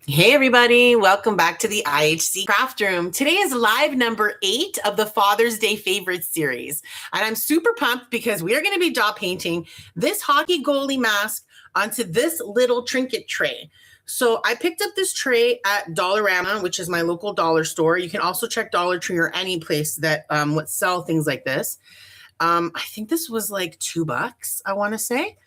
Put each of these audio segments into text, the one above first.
Hey everybody, welcome back to the IHC Craft Room. Today is live number 8 of the Father's Day Favorites series. And I'm super pumped because we are going to be dot painting this hockey goalie mask onto this little trinket tray. So I picked up this tray at Dollarama, which is my local dollar store. You can also check Dollar Tree or any place that would sell things like this. I think this was like $2, I want to say.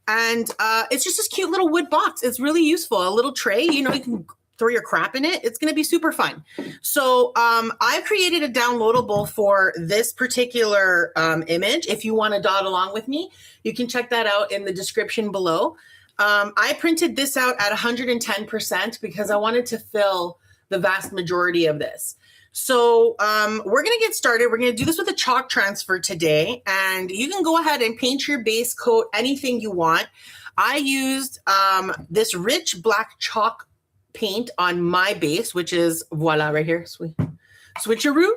And it's just this cute little wood box. It's really useful. A little tray, you can throw your crap in it. It's going to be super fun. So I've created a downloadable for this particular image. If you want to dot along with me, you can check that out in the description below. I printed this out at 110% because I wanted to fill the vast majority of this. So we're going to get started. We're going to do this with a chalk transfer today, and you can go ahead and paint your base coat anything you want. I used this rich black chalk paint on my base, which is voila right here. Switcheroo.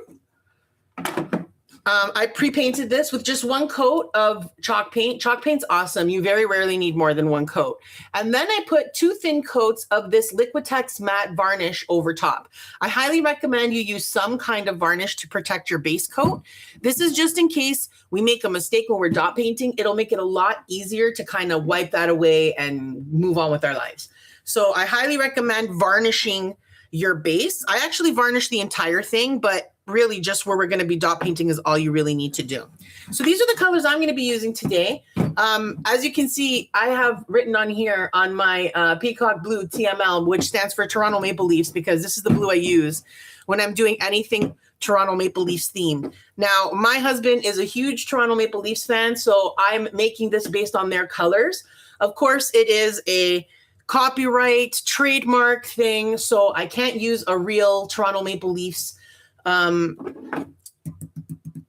I pre-painted this with just one coat of chalk paint. Chalk paint's awesome. You very rarely need more than one coat. And then I put 2 thin coats of this Liquitex matte varnish over top. I highly recommend you use some kind of varnish to protect your base coat. This is just in case we make a mistake when we're dot painting. It'll make it a lot easier to kind of wipe that away and move on with our lives. So I highly recommend varnishing your base. I actually varnished the entire thing, but really just where we're going to be dot painting is all you really need to do. So these are the colors I'm going to be using today. As you can see, I have written on here on my Peacock Blue TML, which stands for Toronto Maple Leafs, because this is the blue I use when I'm doing anything Toronto Maple Leafs themed. Now, my husband is a huge Toronto Maple Leafs fan, so I'm making this based on their colors. Of course, it is a copyright trademark thing, so I can't use a real Toronto Maple Leafs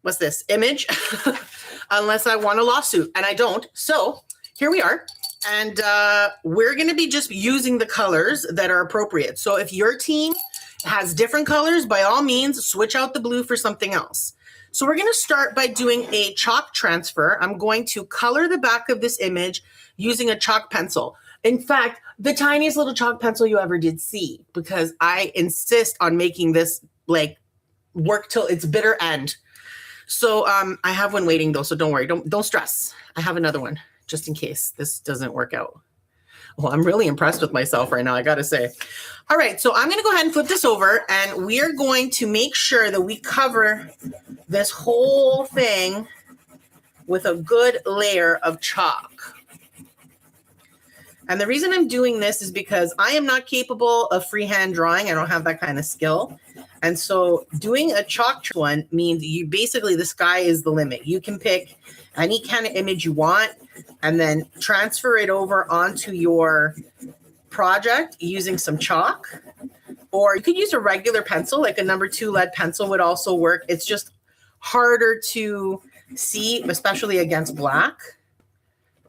what's this image unless I want a lawsuit, and I don't. So here we are, and we're going to be just using the colors that are appropriate. So if your team has different colors, by all means switch out the blue for something else. So we're going to start by doing a chalk transfer. I'm going to color the back of this image using a chalk pencil. In fact, the tiniest little chalk pencil you ever did see, because I insist on making this like work till its bitter end. So I have one waiting though, so don't worry, don't stress. I have another one just in case this doesn't work out. Well, I'm really impressed with myself right now, I gotta say. All right, so I'm going to go ahead and flip this over, and we are going to make sure that we cover this whole thing with a good layer of chalk. And the reason I'm doing this is because I am not capable of freehand drawing. I don't have that kind of skill. And so doing a chalk one means you basically, the sky is the limit. You can pick any kind of image you want and then transfer it over onto your project using some chalk. Or you could use a regular pencil, like a number 2 lead pencil would also work. It's just harder to see, especially against black.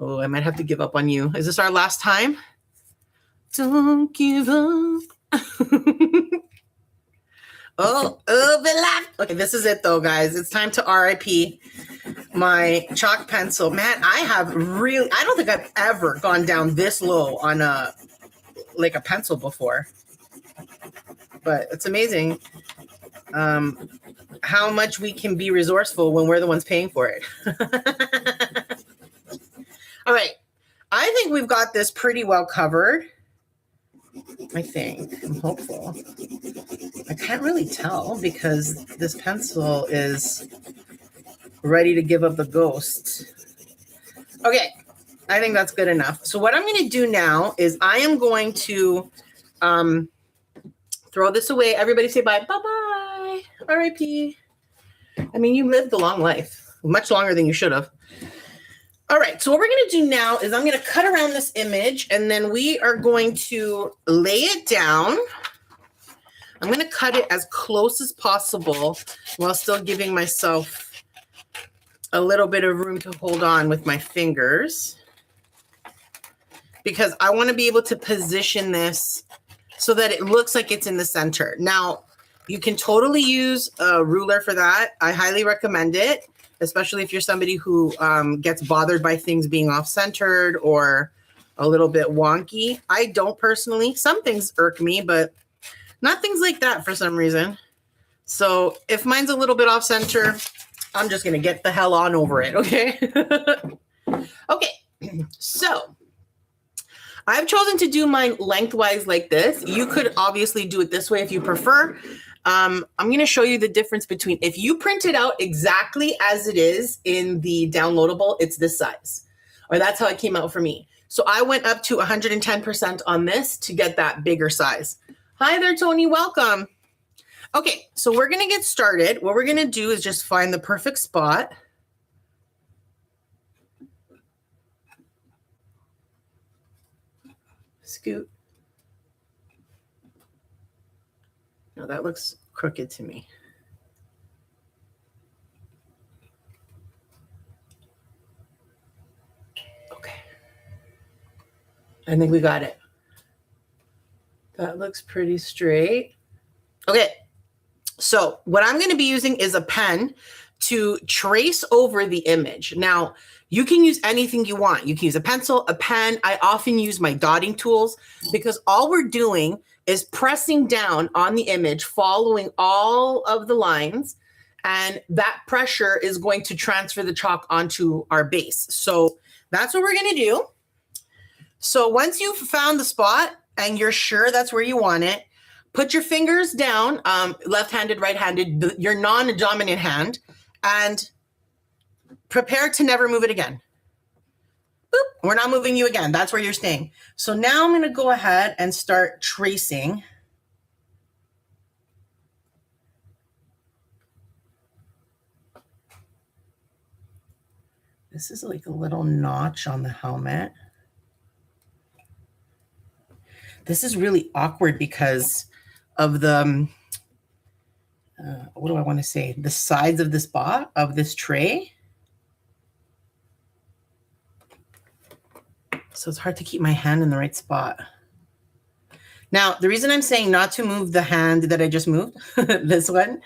Oh, I might have to give up on you. Is this our last time? Don't give up. Okay, this is it though, guys. It's time to RIP my chalk pencil. Man, I don't think I've ever gone down this low on a pencil before. But it's amazing how much we can be resourceful when we're the ones paying for it. All right, I think we've got this pretty well covered. I think. I'm hopeful. I can't really tell because this pencil is ready to give up the ghost. Okay, I think that's good enough. So what I'm going to do now is I am going to throw this away. Everybody say bye. Bye-bye. R.I.P. I mean, you lived a long life, much longer than you should have. All right, so what we're going to do now is I'm going to cut around this image, and then we are going to lay it down. I'm going to cut it as close as possible while still giving myself a little bit of room to hold on with my fingers, because I want to be able to position this so that it looks like it's in the center. Now, you can totally use a ruler for that. I highly recommend it, especially if you're somebody who gets bothered by things being off-centered or a little bit wonky. I don't personally. Some things irk me, but not things like that for some reason. So if mine's a little bit off center, I'm just going to get the hell on over it, okay? Okay, so I've chosen to do mine lengthwise like this. You could obviously do it this way if you prefer. I'm going to show you the difference between if you print it out exactly as it is in the downloadable, it's this size, or that's how it came out for me. So I went up to 110% on this to get that bigger size. Hi there, Tony. Welcome. Okay, so we're going to get started. What we're going to do is just find the perfect spot. Scoot. No, that looks crooked to me. Okay. I think we got it. That looks pretty straight. Okay. So what I'm going to be using is a pen to trace over the image. Now, you can use anything you want. You can use a pencil, a pen. I often use my dotting tools because all we're doing is pressing down on the image, following all of the lines, and that pressure is going to transfer the chalk onto our base. So that's what we're going to do. So once you've found the spot and you're sure that's where you want it, put your fingers down, left-handed, right-handed, your non-dominant hand, and prepare to never move it again. Boop, we're not moving you again. That's where you're staying. So now I'm going to go ahead and start tracing. This is like a little notch on the helmet. This is really awkward because of the, what do I want to say? The sides of this bot, of this tray. So it's hard to keep my hand in the right spot. Now, the reason I'm saying not to move the hand that I just moved, this one,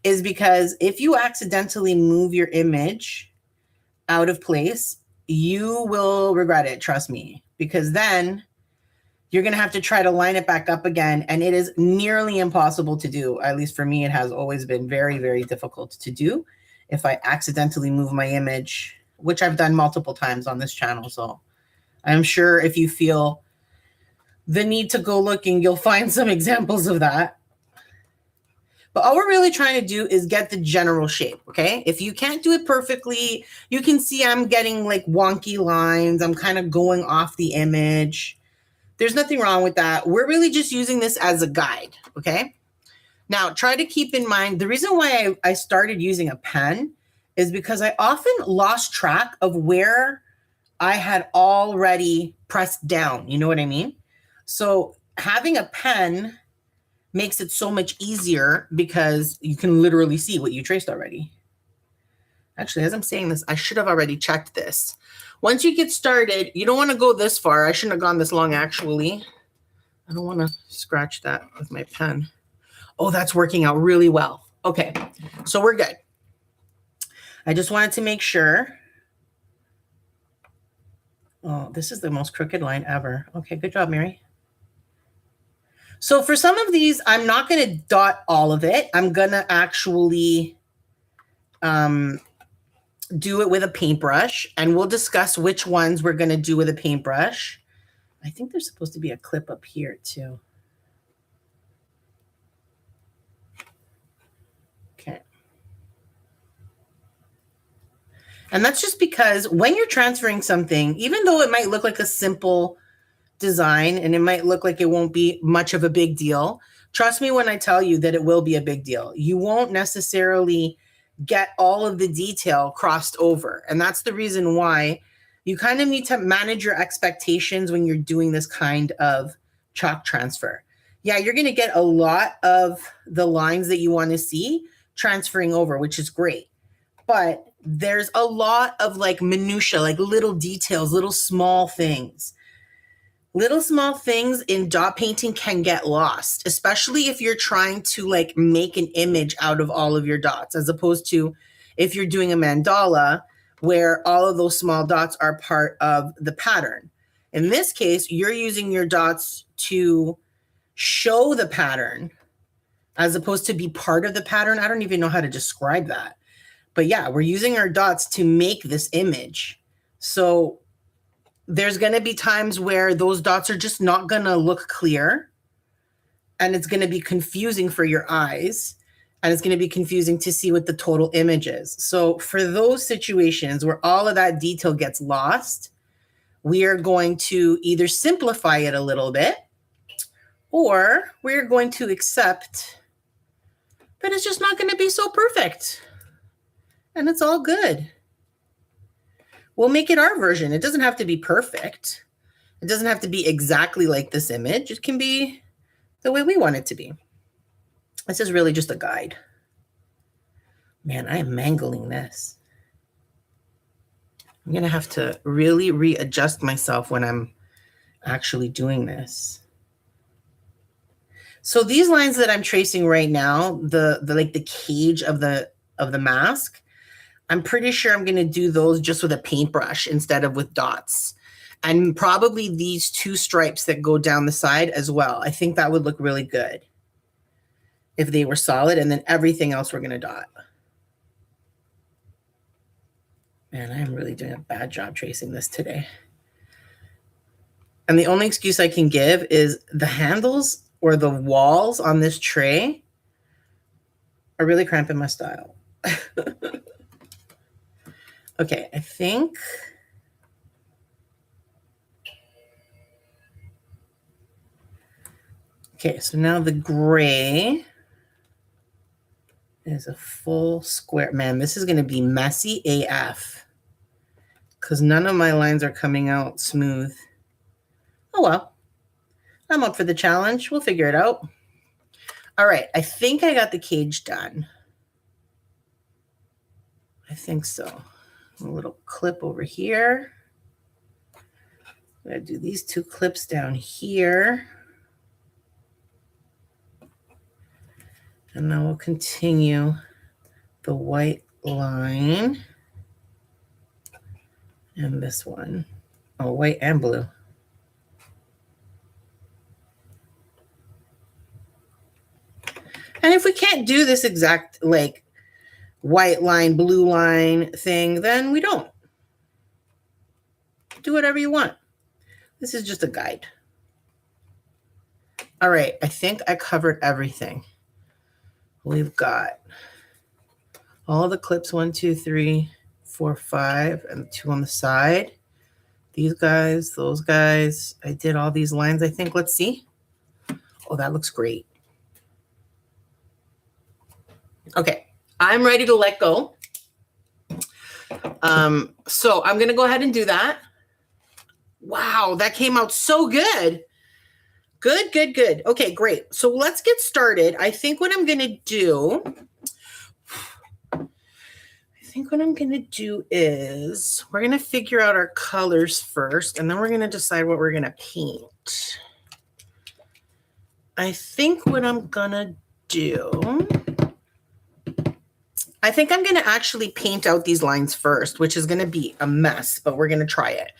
is because if you accidentally move your image out of place, you will regret it, trust me, because then you're going to have to try to line it back up again, and it is nearly impossible to do. At least for me, it has always been very, very difficult to do if I accidentally move my image, which I've done multiple times on this channel. So I'm sure if you feel the need to go looking, you'll find some examples of that. But all we're really trying to do is get the general shape, okay? If you can't do it perfectly, you can see I'm getting like wonky lines. I'm kind of going off the image. There's nothing wrong with that. We're really just using this as a guide, okay? Now, try to keep in mind, the reason why I started using a pen is because I often lost track of where I had already pressed down. You know what I mean? So having a pen makes it so much easier because you can literally see what you traced already. Actually, as I'm saying this, I should have already checked this. Once you get started, you don't want to go this far. I shouldn't have gone this long, actually. I don't want to scratch that with my pen. Oh, that's working out really well. Okay, so we're good. I just wanted to make sure. Oh, this is the most crooked line ever. Okay, good job, Mary. So for some of these, I'm not going to dot all of it. I'm going to actually do it with a paintbrush, and we'll discuss which ones we're going to do with a paintbrush. I think there's supposed to be a clip up here too. Okay. And that's just because when you're transferring something, even though it might look like a simple design and it might look like it won't be much of a big deal, trust me when I tell you that it will be a big deal. You won't necessarily get all of the detail crossed over. And that's the reason why you kind of need to manage your expectations when you're doing this kind of chalk transfer. Yeah, you're going to get a lot of the lines that you want to see transferring over, which is great. But there's a lot of like minutia, like little details, little small things. Little small things in dot painting can get lost, especially if you're trying to like make an image out of all of your dots, as opposed to if you're doing a mandala where all of those small dots are part of the pattern. In this case, you're using your dots to show the pattern as opposed to be part of the pattern. I don't even know how to describe that. But yeah, we're using our dots to make this image. So there's going to be times where those dots are just not going to look clear. And it's going to be confusing for your eyes. And it's going to be confusing to see what the total image is. So for those situations where all of that detail gets lost, we are going to either simplify it a little bit, or we're going to accept that it's just not going to be so perfect. And it's all good. We'll make it our version. It doesn't have to be perfect. It doesn't have to be exactly like this image. It can be the way we want it to be. This is really just a guide. Man, I am mangling this. I'm going to have to really readjust myself when I'm actually doing this. So these lines that I'm tracing right now, the like the cage of the mask, I'm pretty sure I'm going to do those just with a paintbrush instead of with dots. And probably these two stripes that go down the side as well. I think that would look really good if they were solid, and then everything else we're going to dot. Man, I am really doing a bad job tracing this today. And the only excuse I can give is the handles or the walls on this tray are really cramping my style. Okay, I think okay, so now the gray is a full square. Man, this is going to be messy AF because none of my lines are coming out smooth. Oh, well, I'm up for the challenge. We'll figure it out. All right, I think I got the cage done. I think so. A little clip over here. I'm going to do these two clips down here. And then we'll continue the white line and this one. Oh, white and blue. And if we can't do this exact like white line, blue line thing, then we don't. Do whatever you want. This is just a guide. All right, I think I covered everything. We've got all the clips, 1, 2, 3, 4, 5, and 2 on the side. These guys, those guys. I did all these lines, I think. Let's see. Oh, that looks great. Okay, I'm ready to let go. So I'm going to go ahead and do that. Wow, that came out so good. Good, good, good. Okay, great. So let's get started. I think what I'm going to do is we're going to figure out our colors first, and then we're going to decide what we're going to paint. I think what I'm going to do, I think I'm going to actually paint out these lines first, which is going to be a mess, but we're going to try it.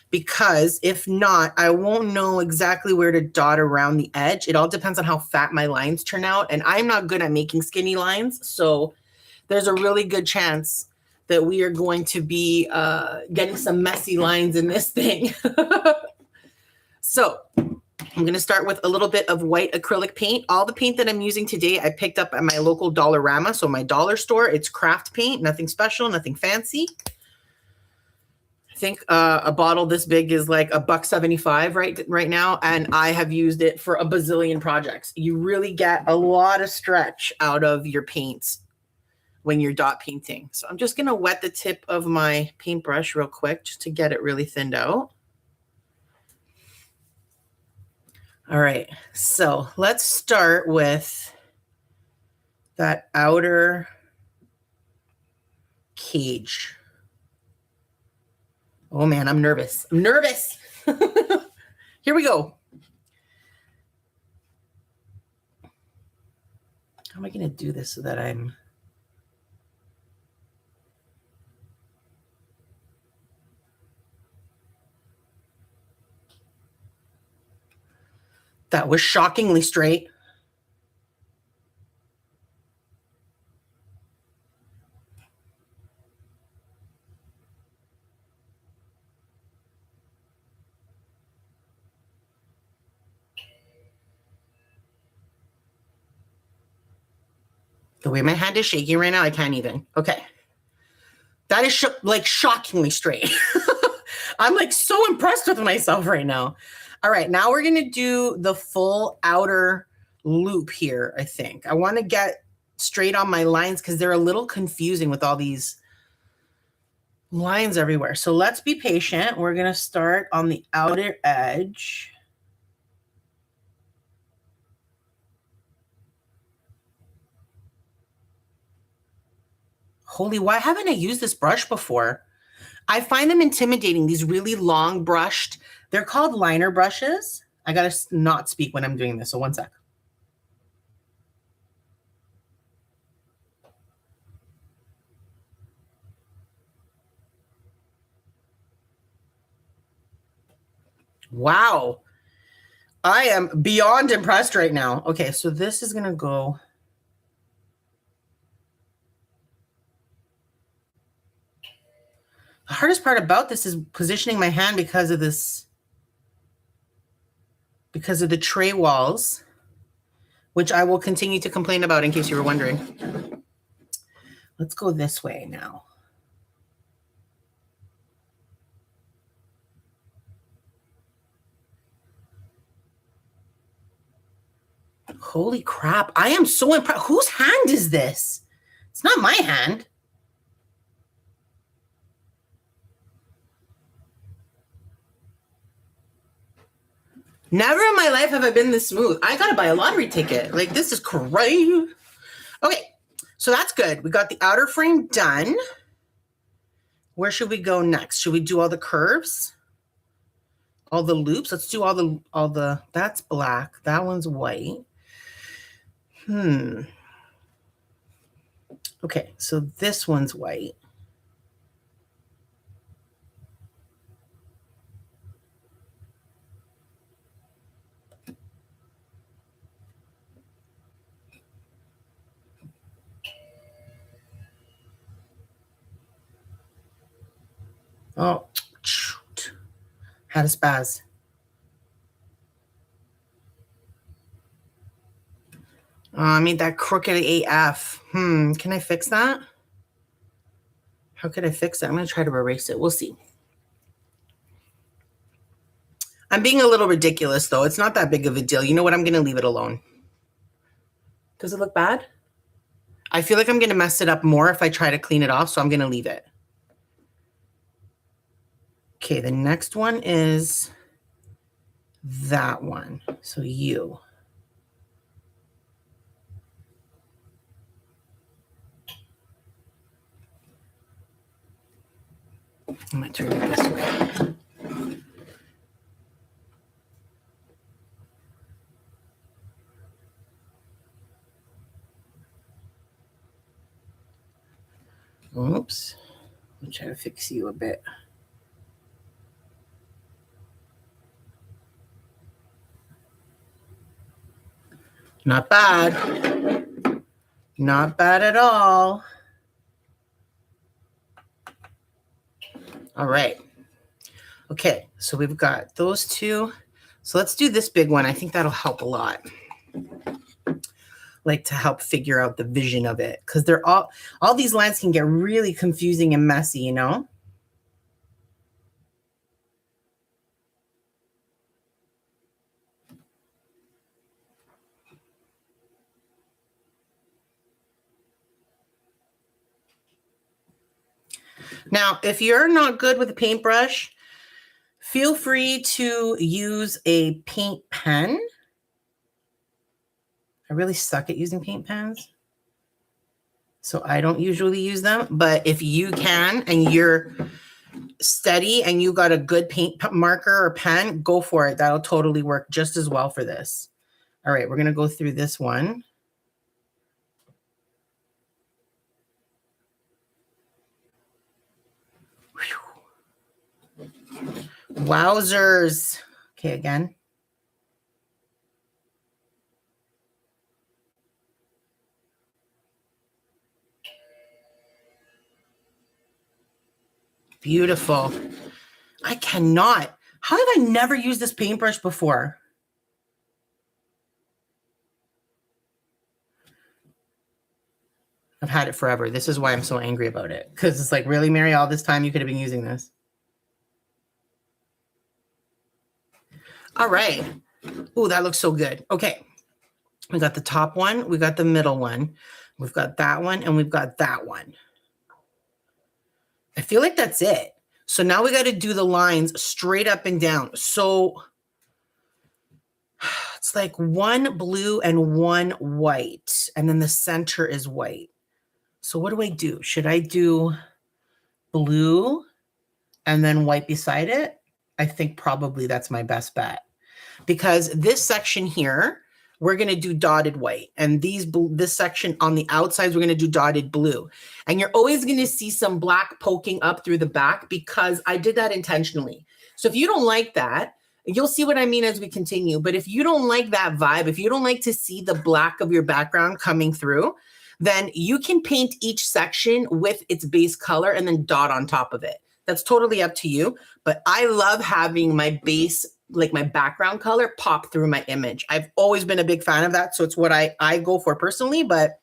Because if not, I won't know exactly where to dot around the edge. It all depends on how fat my lines turn out. And I'm not good at making skinny lines. So there's a really good chance that we are going to be getting some messy lines in this thing. So I'm going to start with a little bit of white acrylic paint. All the paint that I'm using today, I picked up at my local Dollarama. So my dollar store, it's craft paint, nothing special, nothing fancy. I think a bottle this big is like $1.75 right now, and I have used it for a bazillion projects. You really get a lot of stretch out of your paints when you're dot painting. So I'm just going to wet the tip of my paintbrush real quick just to get it really thinned out. All right, so let's start with that outer cage. Oh man, I'm nervous. I'm nervous. Here we go. How am I going to do this so that I'm... That was shockingly straight. The way my hand is shaking right now, I can't even. Okay. That is like shockingly straight. I'm like so impressed with myself right now. All right, now we're going to do the full outer loop here, I think. I want to get straight on my lines because they're a little confusing with all these lines everywhere. So let's be patient. We're going to start on the outer edge. Holy, why haven't I used this brush before? I find them intimidating, these really long brushed. They're called liner brushes. I got to not speak when I'm doing this. So one sec. Wow. I am beyond impressed right now. Okay, so this is going to go. The hardest part about this is positioning my hand because of this, because of the tray walls, which I will continue to complain about in case you were wondering. Let's go this way now. Holy crap. I am so impressed. Whose hand is this? It's not my hand. Never in my life have I been this smooth. I got to buy a lottery ticket. Like, this is crazy. Okay, so that's good. We got the outer frame done. Where should we go next? Should we do all the curves? All the loops? Let's do all the, that's black. That one's white. Okay, so this one's white. Oh, shoot. Had a spaz. Oh, I made that crooked AF. Can I fix that? How could I fix it? I'm going to try to erase it. We'll see. I'm being a little ridiculous, though. It's not that big of a deal. You know what? I'm going to leave it alone. Does it look bad? I feel like I'm going to mess it up more if I try to clean it off, so I'm going to leave it. Okay, the next one is that one. So you. I'm going to turn it this way. Oops. I'll try to fix you a bit. Not bad. Not bad at all. All right. Okay, so we've got those two. So let's do this big one. I think that'll help a lot. Like to help figure out the vision of it. Because they're all these lines can get really confusing and messy, you know? Now, if you're not good with a paintbrush, feel free to use a paint pen. I really suck at using paint pens, so I don't usually use them. But if you can and you're steady and you got a good paint marker or pen, go for it. That'll totally work just as well for this. All right, we're going to go through this one. Wowzers. Okay, again. Beautiful. I cannot. How have I never used this paintbrush before? I've had it forever. This is why I'm so angry about it. Because it's like, really, Mary, all this time you could have been using this. All right. Oh, that looks so good. Okay. We got the top one. We got the middle one. We've got that one. And we've got that one. I feel like that's it. So now we got to do the lines straight up and down. So it's like one blue and one white. And then the center is white. So what do I do? Should I do blue and then white beside it? I think probably that's my best bet. Because this section here, we're going to do dotted white. And this section on the outsides, we're going to do dotted blue. And you're always going to see some black poking up through the back because I did that intentionally. So if you don't like that, you'll see what I mean as we continue. But if you don't like that vibe, if you don't like to see the black of your background coming through, then you can paint each section with its base color and then dot on top of it. That's totally up to you. But I love having my base, like my background color, pop through my image. I've always been a big fan of that. So it's what I go for personally. But,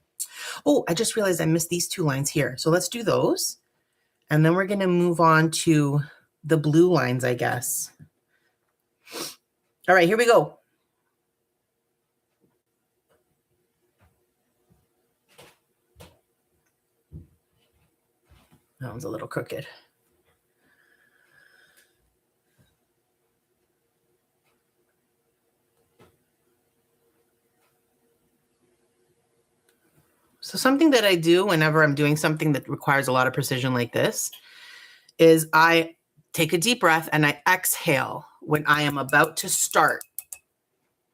oh, I just realized I missed these two lines here. So let's do those. And then we're going to move on to the blue lines, I guess. All right, here we go. That one's a little crooked. So something that I do whenever I'm doing something that requires a lot of precision like this is I take a deep breath and I exhale when I am about to start.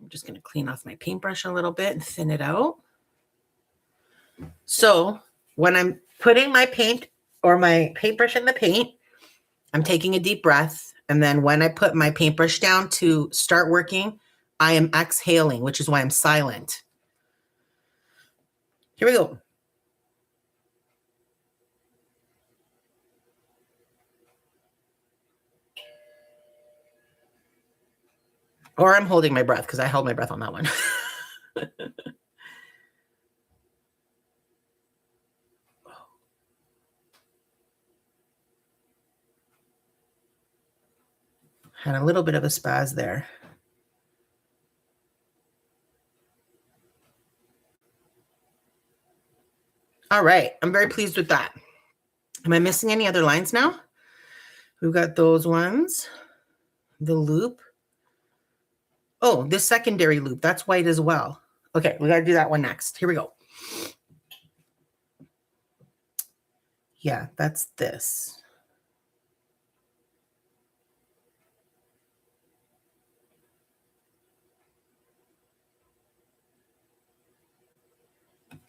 I'm just going to clean off my paintbrush a little bit and thin it out. So when I'm putting my paint or my paintbrush in the paint, I'm taking a deep breath. And then when I put my paintbrush down to start working, I am exhaling, which is why I'm silent. Here we go. Or I'm holding my breath because I held my breath on that one. Had a little bit of a spaz there. All right, I'm very pleased with that. Am I missing any other lines now? We've got those ones, the loop. Oh, this secondary loop, that's white as well. Okay, we got to do that one next. Here we go. Yeah, that's this.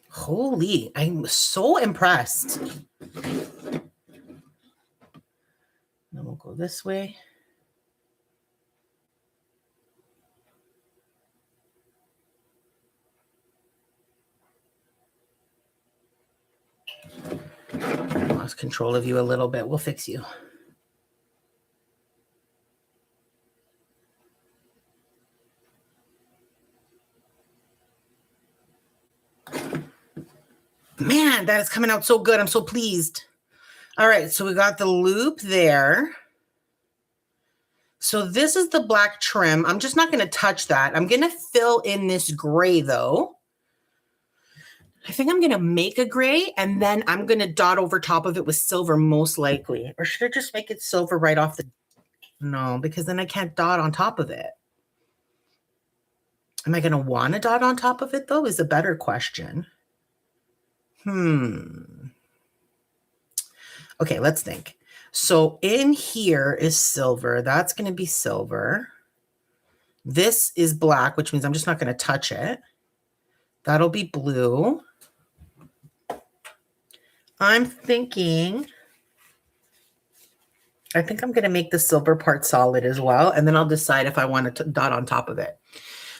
Holy, I'm so impressed. Then we'll go this way. I lost control of you a little bit. We'll fix you. Man, that is coming out so good. I'm so pleased. All right, so we got the loop there. So this is the black trim. I'm just not going to touch that. I'm going to fill in this gray, though. I think I'm going to make a gray, and then I'm going to dot over top of it with silver, most likely. Or should I just make it silver right off the... No, because then I can't dot on top of it. Am I going to want to dot on top of it, though, is a better question. Okay, let's think. So in here is silver. That's going to be silver. This is black, which means I'm just not going to touch it. That'll be blue. I'm thinking, I think I'm going to make the silver part solid as well. And then I'll decide if I want to dot on top of it.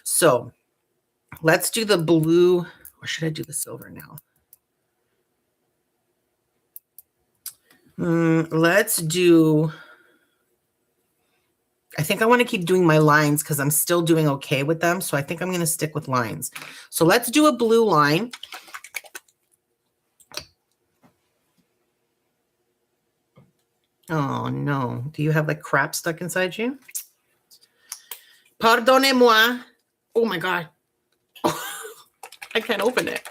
So let's do the blue. Or should I do the silver now? Let's do, I think I want to keep doing my lines because I'm still doing okay with them. So I think I'm going to stick with lines. So let's do a blue line. Oh no. Do you have like crap stuck inside you? Pardonnez-moi. Oh my God. I can't open it.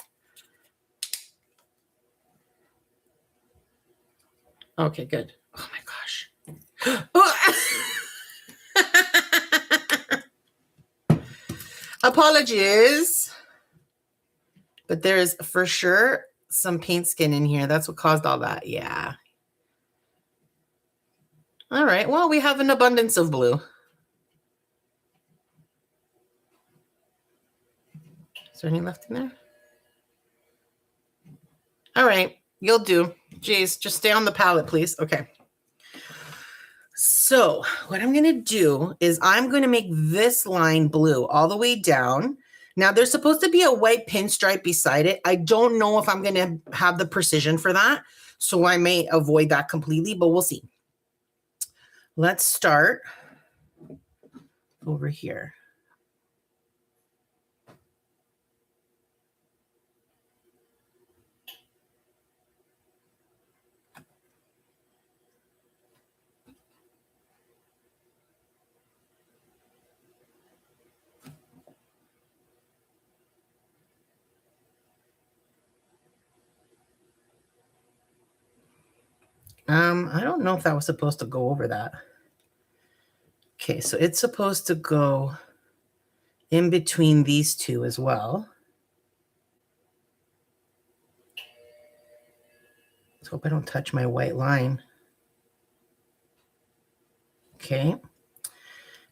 Okay, good. Oh my gosh. Apologies. But there is for sure some paint skin in here. That's what caused all that. Yeah. All right. Well, we have an abundance of blue. Is there any left in there? All right. You'll do. Jeez, just stay on the palette, please. Okay. So what I'm going to do is I'm going to make this line blue all the way down. Now there's supposed to be a white pinstripe beside it. I don't know if I'm going to have the precision for that. So I may avoid that completely, but we'll see. Let's start over here. I don't know if that was supposed to go over that. Okay, so it's supposed to go in between these two as well. Let's hope I don't touch my white line. Okay.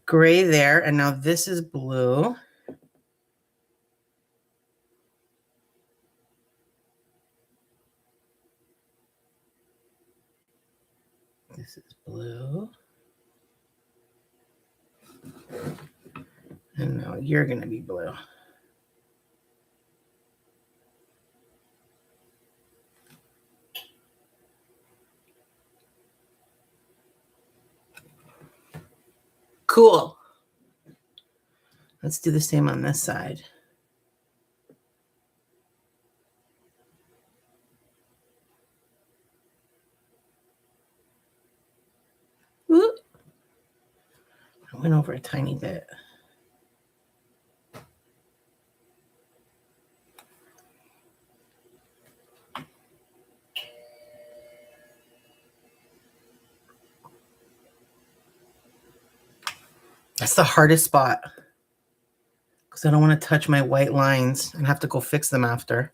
Gray there, and now this is blue. This is blue. And now you're going to be blue. Cool. Let's do the same on this side. Ooh. I went over a tiny bit. That's the hardest spot because I don't want to touch my white lines and have to go fix them after.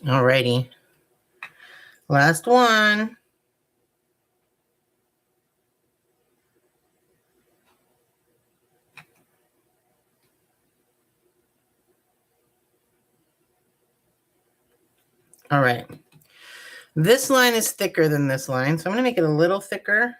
Alrighty. Last one. All right. This line is thicker than this line, so I'm going to make it a little thicker.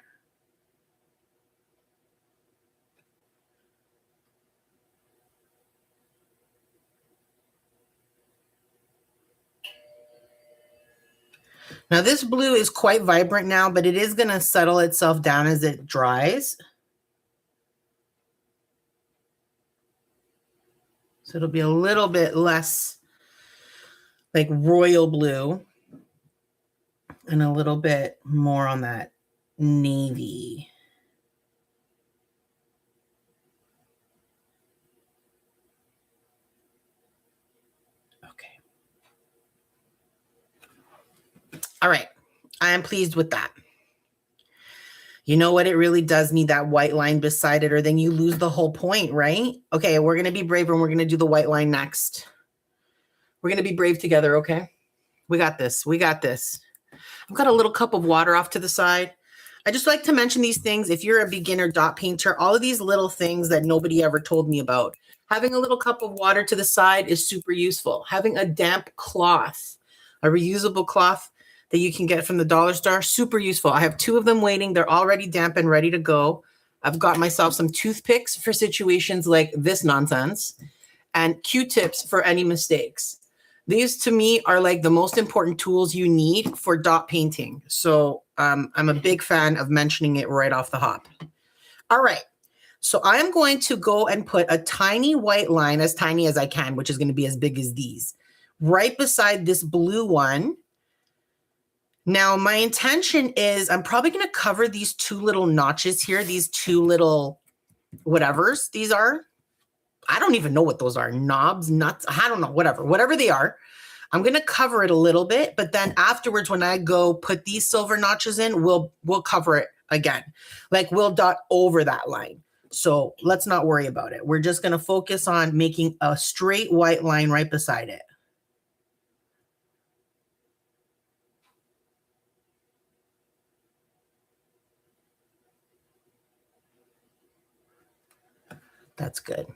Now this blue is quite vibrant now, but it is going to settle itself down as it dries. So it'll be a little bit less like royal blue and a little bit more on that navy. Okay. All right. I am pleased with that. You know what? It really does need that white line beside it, or then you lose the whole point, right? Okay, we're going to be brave and we're going to do the white line next. We're going to be brave together, okay? We got this. We got this. I've got a little cup of water off to the side. I just like to mention these things. If you're a beginner dot painter, all of these little things that nobody ever told me about. Having a little cup of water to the side is super useful. Having a damp cloth, a reusable cloth that you can get from the dollar store, super useful. I have 2 of them waiting. They're already damp and ready to go. I've got myself some toothpicks for situations like this nonsense and Q-tips for any mistakes. These to me are like the most important tools you need for dot painting. So I'm a big fan of mentioning it right off the hop. All right. So I'm going to go and put a tiny white line, as tiny as I can, which is going to be as big as these, right beside this blue one. Now, my intention is I'm probably going to cover these 2 little notches here, these 2 little whatevers these are. I don't even know what those are, knobs, nuts, I don't know, whatever they are. I'm going to cover it a little bit, but then afterwards, when I go put these silver notches in, we'll cover it again. Like we'll dot over that line. So let's not worry about it. We're just going to focus on making a straight white line right beside it. That's good.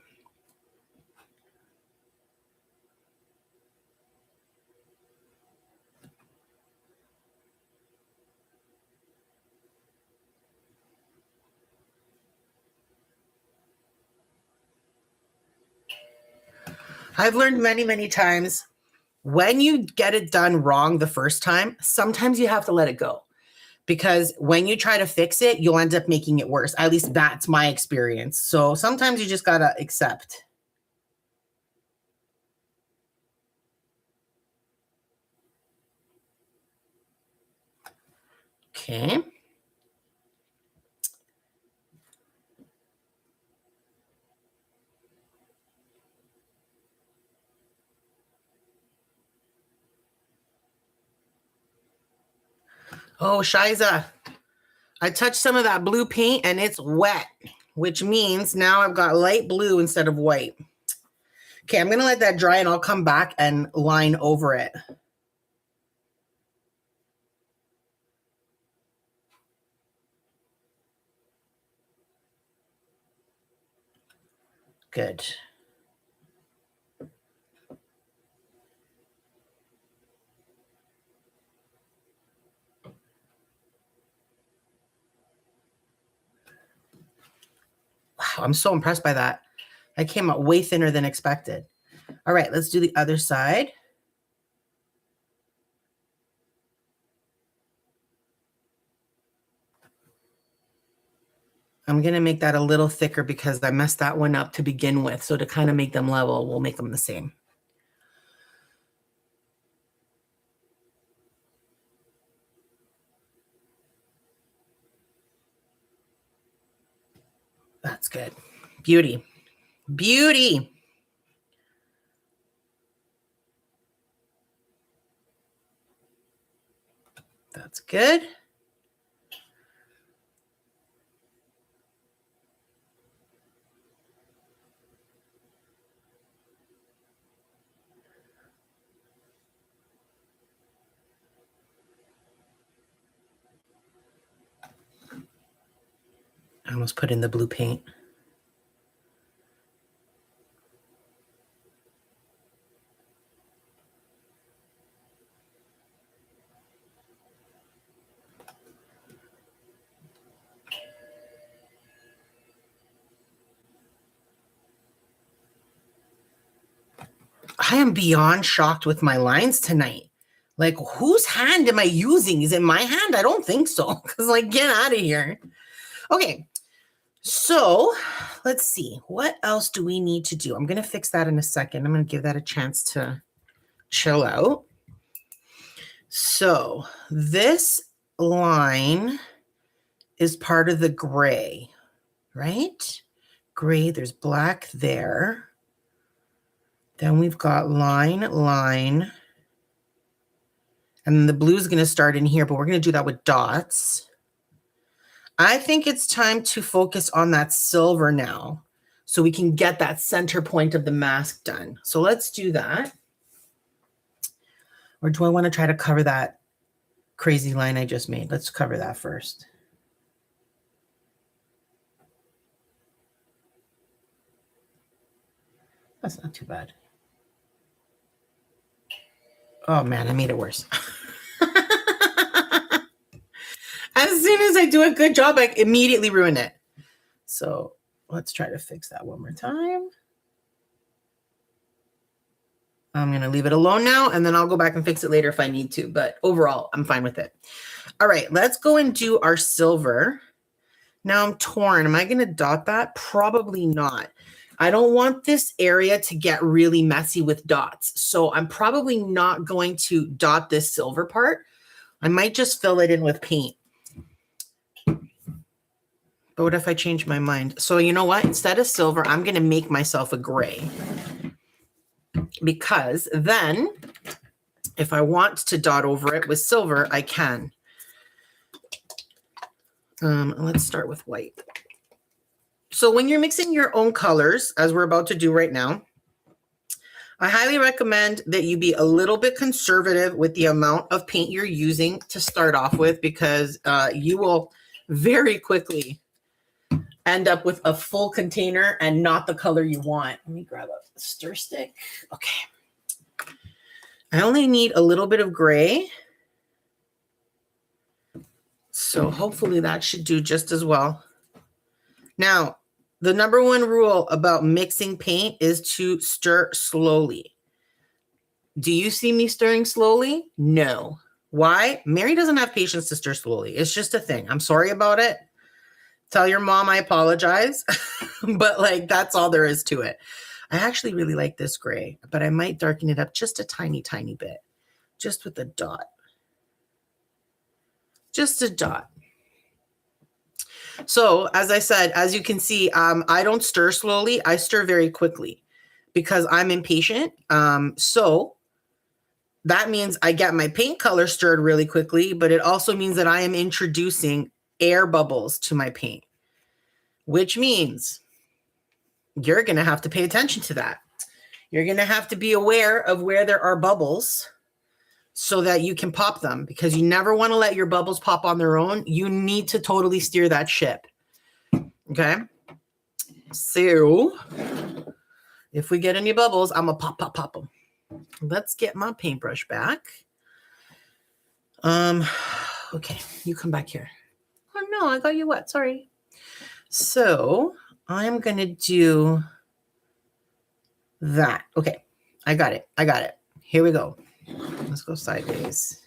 I've learned many, many times when you get it done wrong the first time, sometimes you have to let it go. Because when you try to fix it, you'll end up making it worse. At least that's my experience. So sometimes you just got to accept. Okay. Oh, Shiza, I touched some of that blue paint and it's wet, which means now I've got light blue instead of white. Okay, I'm going to let that dry and I'll come back and line over it. Good. Wow, I'm so impressed by that. I came out way thinner than expected. All right, let's do the other side. I'm going to make that a little thicker because I messed that one up to begin with. So to kind of make them level, we'll make them the same. That's good. Beauty. Beauty. That's good. I almost put in the blue paint. I am beyond shocked with my lines tonight. Like, whose hand am I using? Is it my hand? I don't think so. Because, like, get out of here. Okay. So let's see. What else do we need to do? I'm going to fix that in a second. I'm going to give that a chance to chill out. So this line is part of the gray, right? Gray, there's black there. Then we've got line, line. And the blue is going to start in here, but we're going to do that with dots. I think it's time to focus on that silver now so we can get that center point of the mask done. So let's do that. Or do I want to try to cover that crazy line I just made? Let's cover that first. That's not too bad. Oh man, I made it worse. As soon as I do a good job, I immediately ruin it. So let's try to fix that one more time. I'm going to leave it alone now, and then I'll go back and fix it later if I need to. But overall, I'm fine with it. All right, let's go and do our silver. Now I'm torn. Am I going to dot that? Probably not. I don't want this area to get really messy with dots. So I'm probably not going to dot this silver part. I might just fill it in with paint. But what if I change my mind? So you know what? Instead of silver, I'm going to make myself a gray. Because then if I want to dot over it with silver, I can. Let's start with white. So when you're mixing your own colors, as we're about to do right now, I highly recommend that you be a little bit conservative with the amount of paint you're using to start off with, because you will very quickly end up with a full container and not the color you want. Let me grab a stir stick. Okay. I only need a little bit of gray. So hopefully that should do just as well. Now, the number one rule about mixing paint is to stir slowly. Do you see me stirring slowly? No. Why? Mary doesn't have patience to stir slowly. It's just a thing. I'm sorry about it. Tell your mom I apologize. But like, that's all there is to it. I actually really like this gray, but I might darken it up just a tiny, tiny bit. Just with a dot. Just a dot. So as I said, as you can see, I don't stir slowly. I stir very quickly because I'm impatient. So that means I get my paint color stirred really quickly, but it also means that I am introducing air bubbles to my paint, which means you're going to have to pay attention to that. You're going to have to be aware of where there are bubbles so that you can pop them, because you never want to let your bubbles pop on their own. You need to totally steer that ship. Okay. So if we get any bubbles, I'm going to pop them. Let's get my paintbrush back. Okay. You come back here. Oh no, I got you wet. Sorry. So I'm going to do that. Okay. I got it. Here we go. Let's go sideways.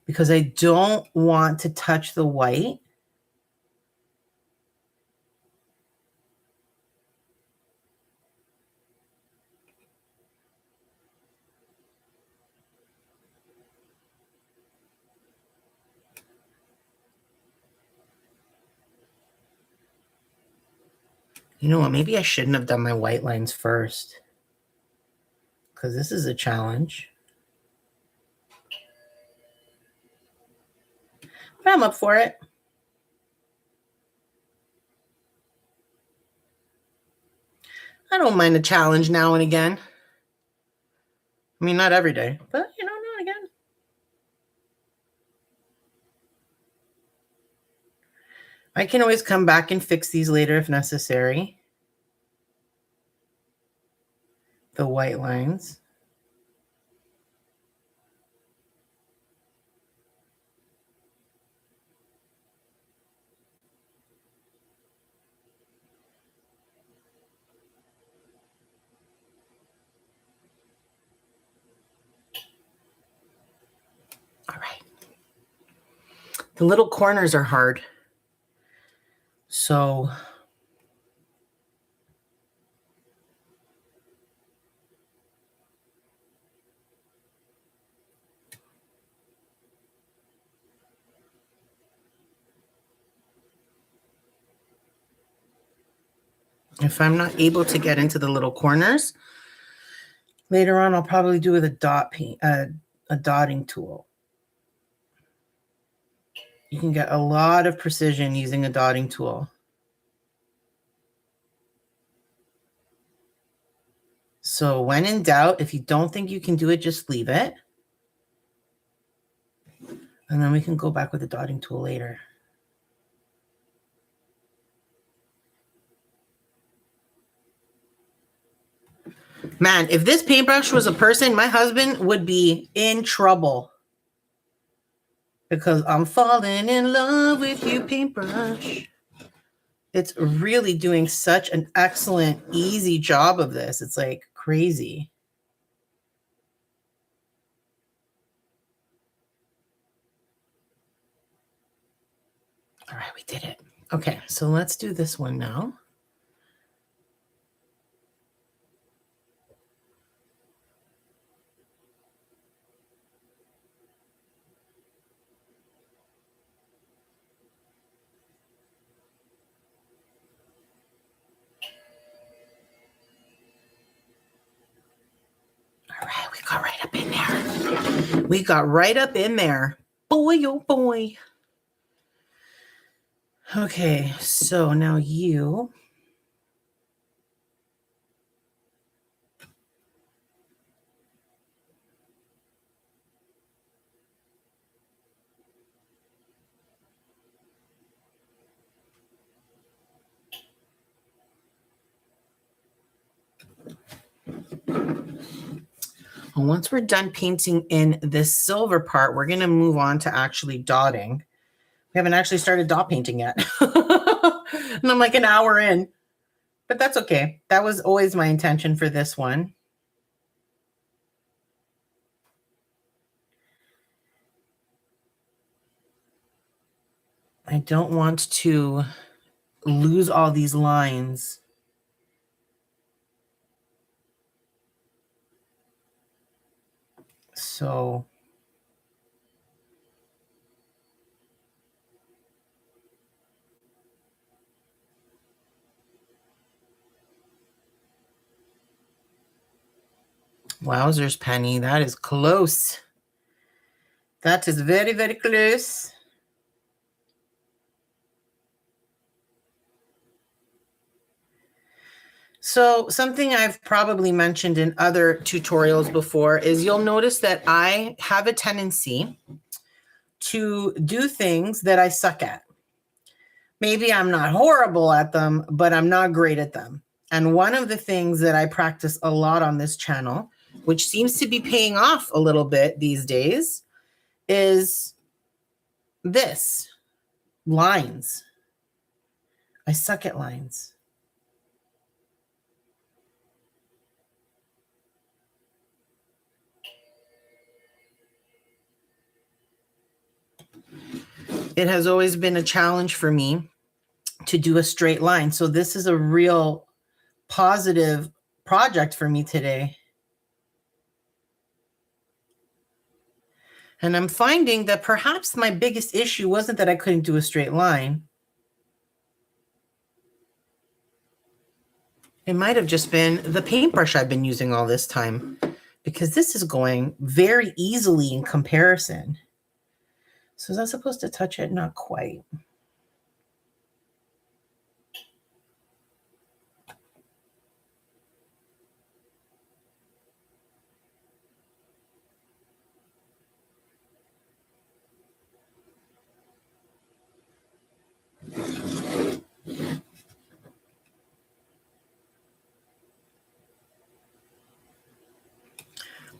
Because I don't want to touch the white. You know what? Maybe I shouldn't have done my white lines first, because this is a challenge. But I'm up for it. I don't mind a challenge now and again. I mean, not every day, but you know, now and again. I can always come back and fix these later if necessary. The white lines. All right. The little corners are hard. So if I'm not able to get into the little corners, later on I'll probably do with a dot paint, a dotting tool. You can get a lot of precision using a dotting tool. So when in doubt, if you don't think you can do it, just leave it. And then we can go back with the dotting tool later. Man, if this paintbrush was a person, my husband would be in trouble. Because I'm falling in love with you, paintbrush. It's really doing such an excellent, easy job of this. It's like crazy. All right, we did it. Okay, so let's do this one now. All right, we got right up in there. We got right up in there. Boy, oh boy. Okay, so now you. And once we're done painting in this silver part, we're going to move on to actually dotting. We haven't actually started dot painting yet. And I'm like an hour in, but that's okay. That was always my intention for this one. I don't want to lose all these lines. So wowzers, Penny, that is close. That is very, very close. So something I've probably mentioned in other tutorials before is you'll notice that I have a tendency to do things that I suck at. Maybe I'm not horrible at them, but I'm not great at them. And one of the things that I practice a lot on this channel, which seems to be paying off a little bit these days, is this, lines. I suck at lines. It has always been a challenge for me to do a straight line. So this is a real positive project for me today. And I'm finding that perhaps my biggest issue wasn't that I couldn't do a straight line. It might have just been the paintbrush I've been using all this time, because this is going very easily in comparison. So is that supposed to touch it? Not quite.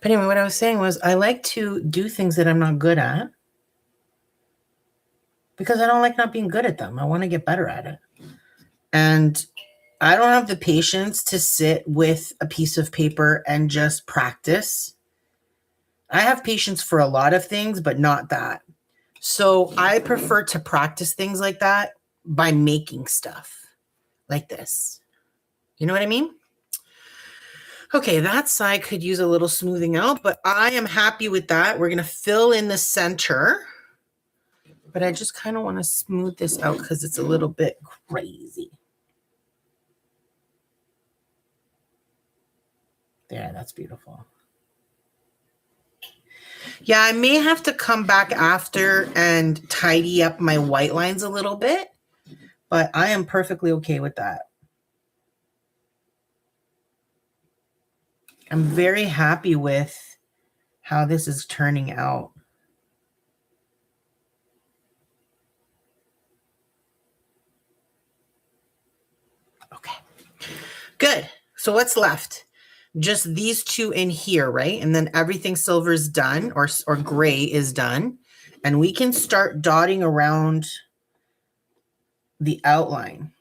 But anyway, what I was saying was I like to do things that I'm not good at because I don't like not being good at them. I want to get better at it. And I don't have the patience to sit with a piece of paper and just practice. I have patience for a lot of things, but not that. So I prefer to practice things like that by making stuff like this. You know what I mean? Okay, that side could use a little smoothing out, but I am happy with that. We're going to fill in the center, but I just kind of want to smooth this out because it's a little bit crazy. There, that's beautiful. Yeah, I may have to come back after and tidy up my white lines a little bit, but I am perfectly okay with that. I'm very happy with how this is turning out. Okay, good. So what's left? just these two in here, right? And then everything silver is done, or gray is done. And we can start dotting around the outline.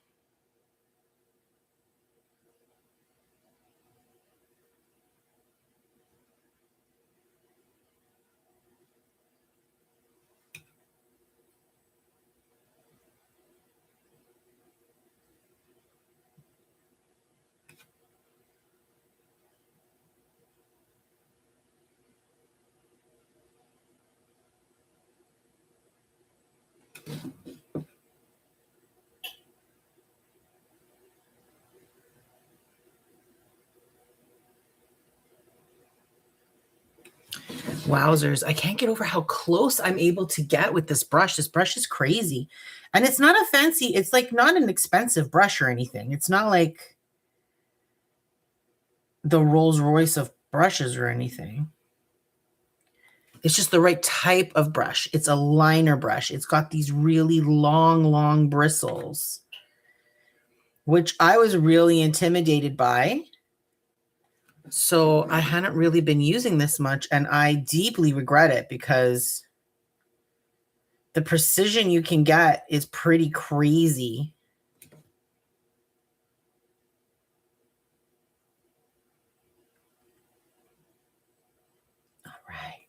Wowzers. I can't get over how close I'm able to get with this brush. This brush is crazy. And it's not a fancy, it's like not an expensive brush or anything. It's not like the Rolls Royce of brushes or anything. It's just the right type of brush. It's a liner brush. It's got these really long bristles, which I was really intimidated by. So I hadn't really been using this much, and I deeply regret it because the precision you can get is pretty crazy. All right.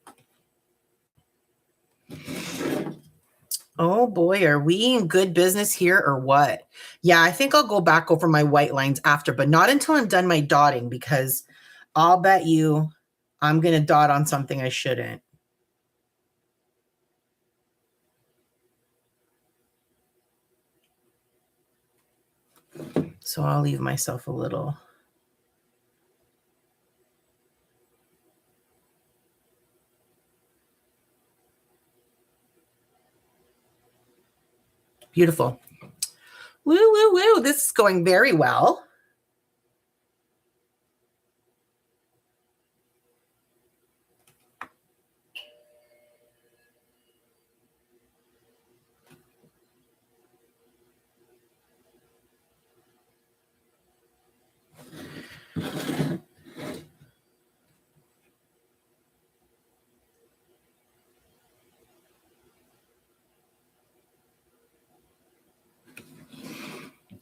Oh boy, are we in good business here or what? Yeah, I think I'll go back over my white lines after, but not until I'm done my dotting, because I'll bet you I'm going to dot on something I shouldn't. So I'll leave myself a little. Beautiful. Woo, woo, woo. This is going very well.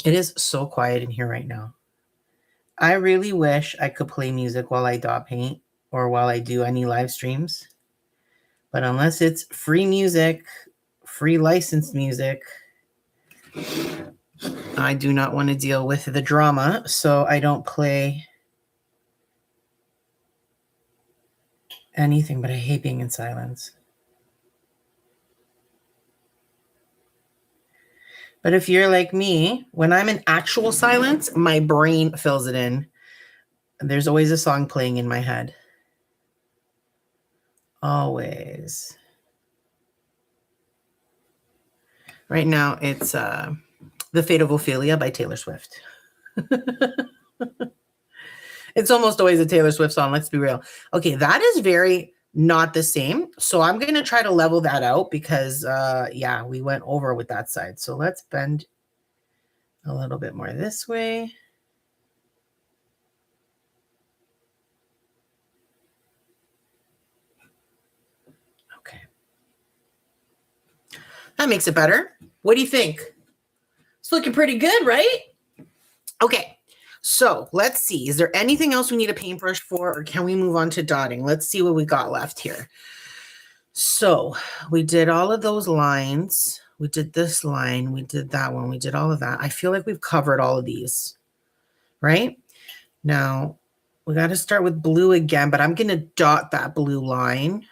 It is so quiet in here right now. I really wish I could play music while I dot paint or while I do any live streams. But unless it's free music, free licensed music, I do not want to deal with the drama, so I don't play anything, but I hate being in silence. But if you're like me, when I'm in actual silence, my brain fills it in. There's always a song playing in my head. Always. Right now, it's The Fate of Ophelia by Taylor Swift. It's almost always a Taylor Swift song, let's be real. Okay, that is very not the same. So I'm going to try to level that out because, yeah, we went over with that side. So let's bend a little bit more this way. Okay. That makes it better. What do you think? It's looking pretty good, right? Okay. So let's see. Is there anything else we need a paintbrush for, or can we move on to dotting? Let's see what we got left here. So we did all of those lines. We did this line. We did that one. We did all of that. I feel like we've covered all of these, right? Now we got to start with blue again, but I'm going to dot that blue line.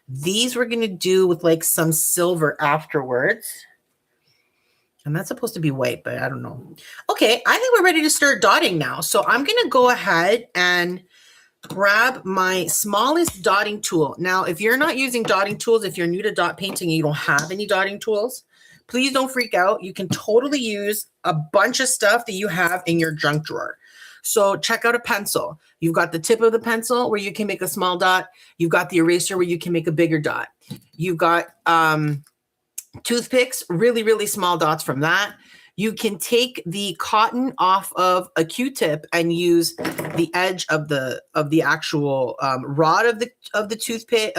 These we're going to do with like some silver afterwards. And that's supposed to be white, but I don't know. Okay, I think we're ready to start dotting now. So I'm going to go ahead and grab my smallest dotting tool. Now, if you're not using dotting tools, if you're new to dot painting and you don't have any dotting tools, please don't freak out. You can totally use a bunch of stuff that you have in your junk drawer. So check out a pencil. You've got the tip of the pencil where you can make a small dot. You've got the eraser where you can make a bigger dot. You've got toothpicks, really, really small dots from that. you can take the cotton off of a Q-tip and use the edge of the actual rod of the toothpick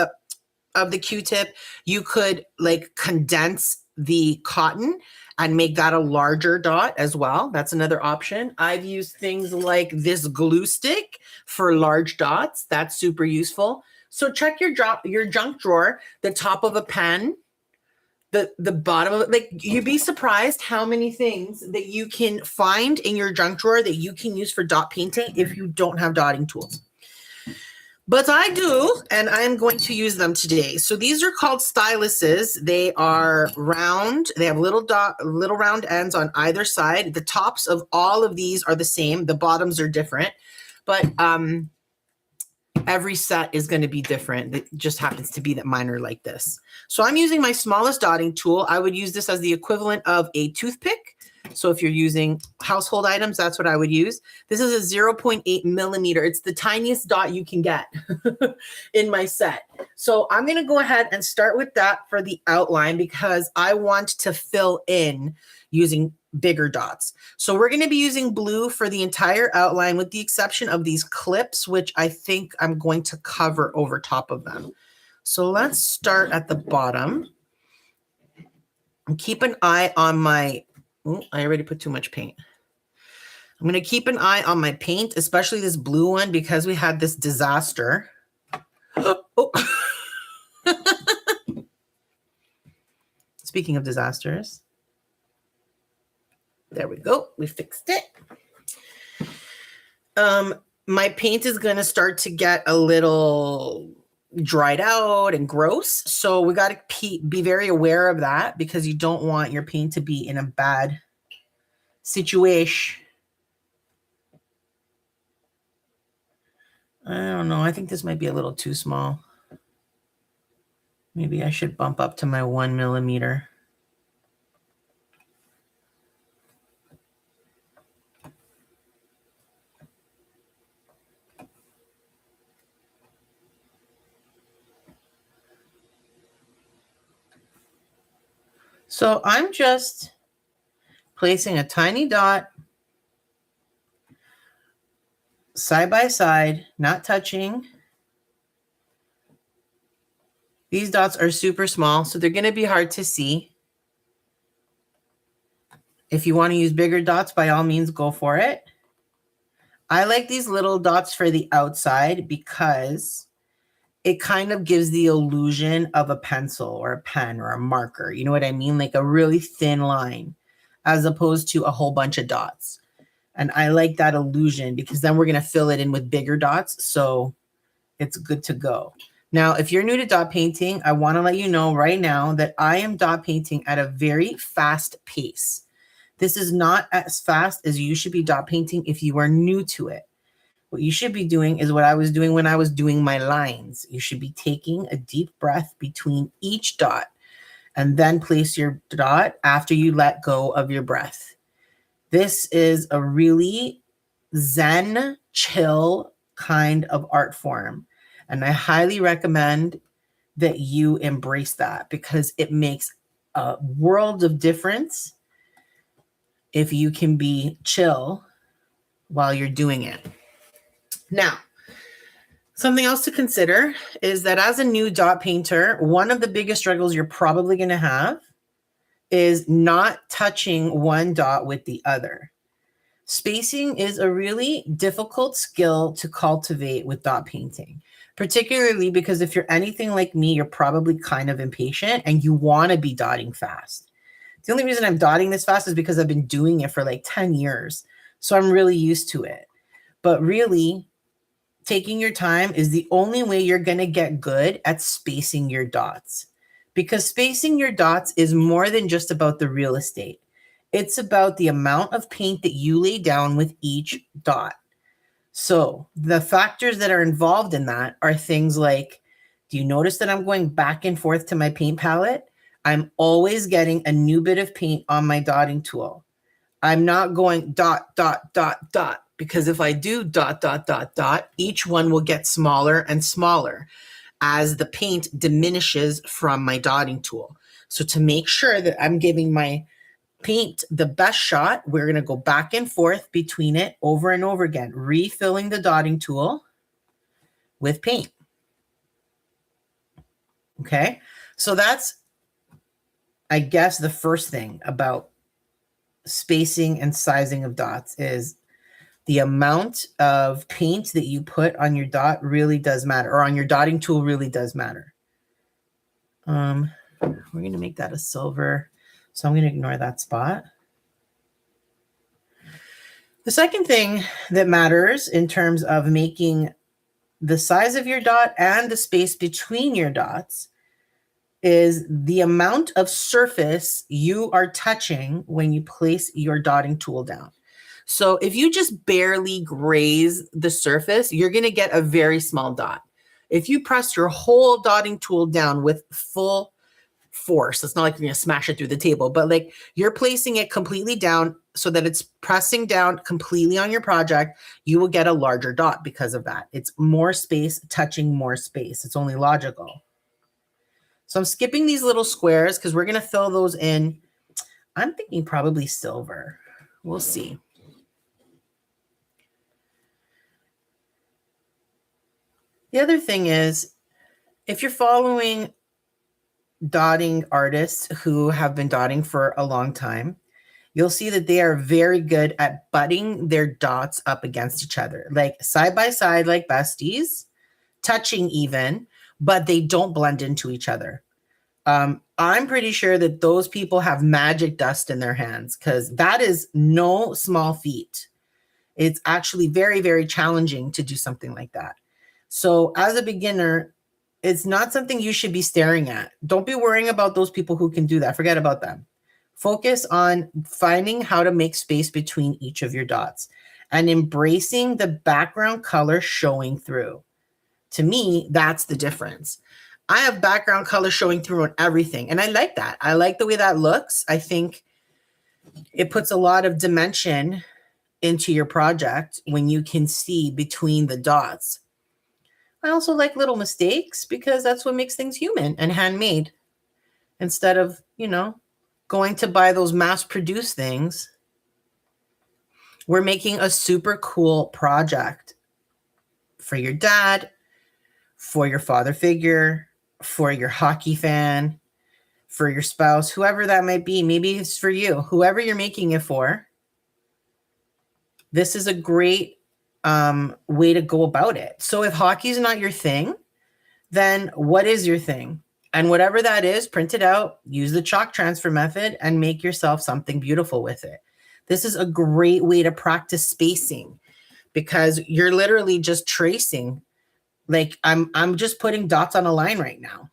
of the Q-tip. You could like condense the cotton and make that a larger dot as well. That's another option. I've used things like this glue stick for large dots. That's super useful. So check your junk drawer, the top of a pen, the bottom of it. Like, you'd be surprised how many things that you can find in your junk drawer that you can use for dot painting if you don't have dotting tools. But I do, and I'm going to use them today. So these are called styluses. They are round. They have little round ends on either side. The tops of all of these are the same. The bottoms are different, but every set is going to be different. It just happens to be that mine are like this. So I'm using my smallest dotting tool. I would use this as the equivalent of a toothpick. So if you're using household items, that's what I would use. This is a 0.8 millimeter. It's the tiniest dot you can get in my set. So I'm going to go ahead and start with that for the outline because I want to fill in using bigger dots. So we're going to be using blue for the entire outline with the exception of these clips, which I think I'm going to cover over top of them. So let's start at the bottom and keep an eye on my, oh, I already put too much paint. I'm going to keep an eye on my paint, especially this blue one, because we had this disaster. Oh. Speaking of disasters. There we go. We fixed it. My paint is going to start to get a little dried out and gross. So we got to be very aware of that because you don't want your paint to be in a bad situation. I don't know. I think this might be a little too small. Maybe I should bump up to my 1 millimeter. So I'm just placing a tiny dot side by side, not touching. These dots are super small, so they're going to be hard to see. If you want to use bigger dots, by all means, go for it. I like these little dots for the outside because it kind of gives the illusion of a pencil or a pen or a marker. You know what I mean? Like a really thin line as opposed to a whole bunch of dots. And I like that illusion because then we're going to fill it in with bigger dots. So it's good to go. Now, if you're new to dot painting, I want to let you know right now that I am dot painting at a very fast pace. This is not as fast as you should be dot painting if you are new to it. What you should be doing is what I was doing when I was doing my lines. You should be taking a deep breath between each dot and then place your dot after you let go of your breath. This is a really zen, chill kind of art form. And I highly recommend that you embrace that because it makes a world of difference if you can be chill while you're doing it. Now, something else to consider is that as a new dot painter, one of the biggest struggles you're probably going to have is not touching one dot with the other. Spacing is a really difficult skill to cultivate with dot painting, particularly because if you're anything like me, you're probably kind of impatient and you want to be dotting fast. The only reason I'm dotting this fast is because I've been doing it for like 10 years. So I'm really used to it. But really, taking your time is the only way you're going to get good at spacing your dots. Because spacing your dots is more than just about the real estate. It's about the amount of paint that you lay down with each dot. So the factors that are involved in that are things like, do you notice that I'm going back and forth to my paint palette? I'm always getting a new bit of paint on my dotting tool. I'm not going dot, dot, dot, dot. Because if I do dot, dot, dot, dot, each one will get smaller and smaller as the paint diminishes from my dotting tool. So to make sure that I'm giving my paint the best shot, we're going to go back and forth between it over and over again, refilling the dotting tool with paint. Okay, so that's, I guess, the first thing about spacing and sizing of dots is the amount of paint that you put on your dot really does matter, or on your dotting tool really does matter. We're going to make that a silver, so I'm going to ignore that spot. The second thing that matters in terms of making the size of your dot and the space between your dots is the amount of surface you are touching when you place your dotting tool down. So if you just barely graze the surface, you're going to get a very small dot. If you press your whole dotting tool down with full force, it's not like you're going to smash it through the table, but like you're placing it completely down so that it's pressing down completely on your project, you will get a larger dot because of that. It's more space touching more space. It's only logical. So I'm skipping these little squares because we're going to fill those in. I'm thinking probably silver. We'll see. The other thing is, if you're following dotting artists who have been dotting for a long time, you'll see that they are very good at butting their dots up against each other, like side by side, like besties, touching even, but they don't blend into each other. I'm pretty sure that those people have magic dust in their hands, because that is no small feat. It's actually very, very challenging to do something like that. So as a beginner, it's not something you should be staring at. Don't be worrying about those people who can do that. Forget about them. Focus on finding how to make space between each of your dots and embracing the background color showing through. To me, that's the difference. I have background color showing through on everything, and I like that. I like the way that looks. I think it puts a lot of dimension into your project when you can see between the dots. I also like little mistakes because that's what makes things human and handmade. Instead of, going to buy those mass-produced things, we're making a super cool project for your dad, for your father figure, for your hockey fan, for your spouse, whoever that might be. Maybe it's for you, whoever you're making it for. This is a great way to go about it. So if hockey is not your thing, then what is your thing? And whatever that is, print it out, use the chalk transfer method, and make yourself something beautiful with it. This is a great way to practice spacing because you're literally just tracing. Like I'm just putting dots on a line right now,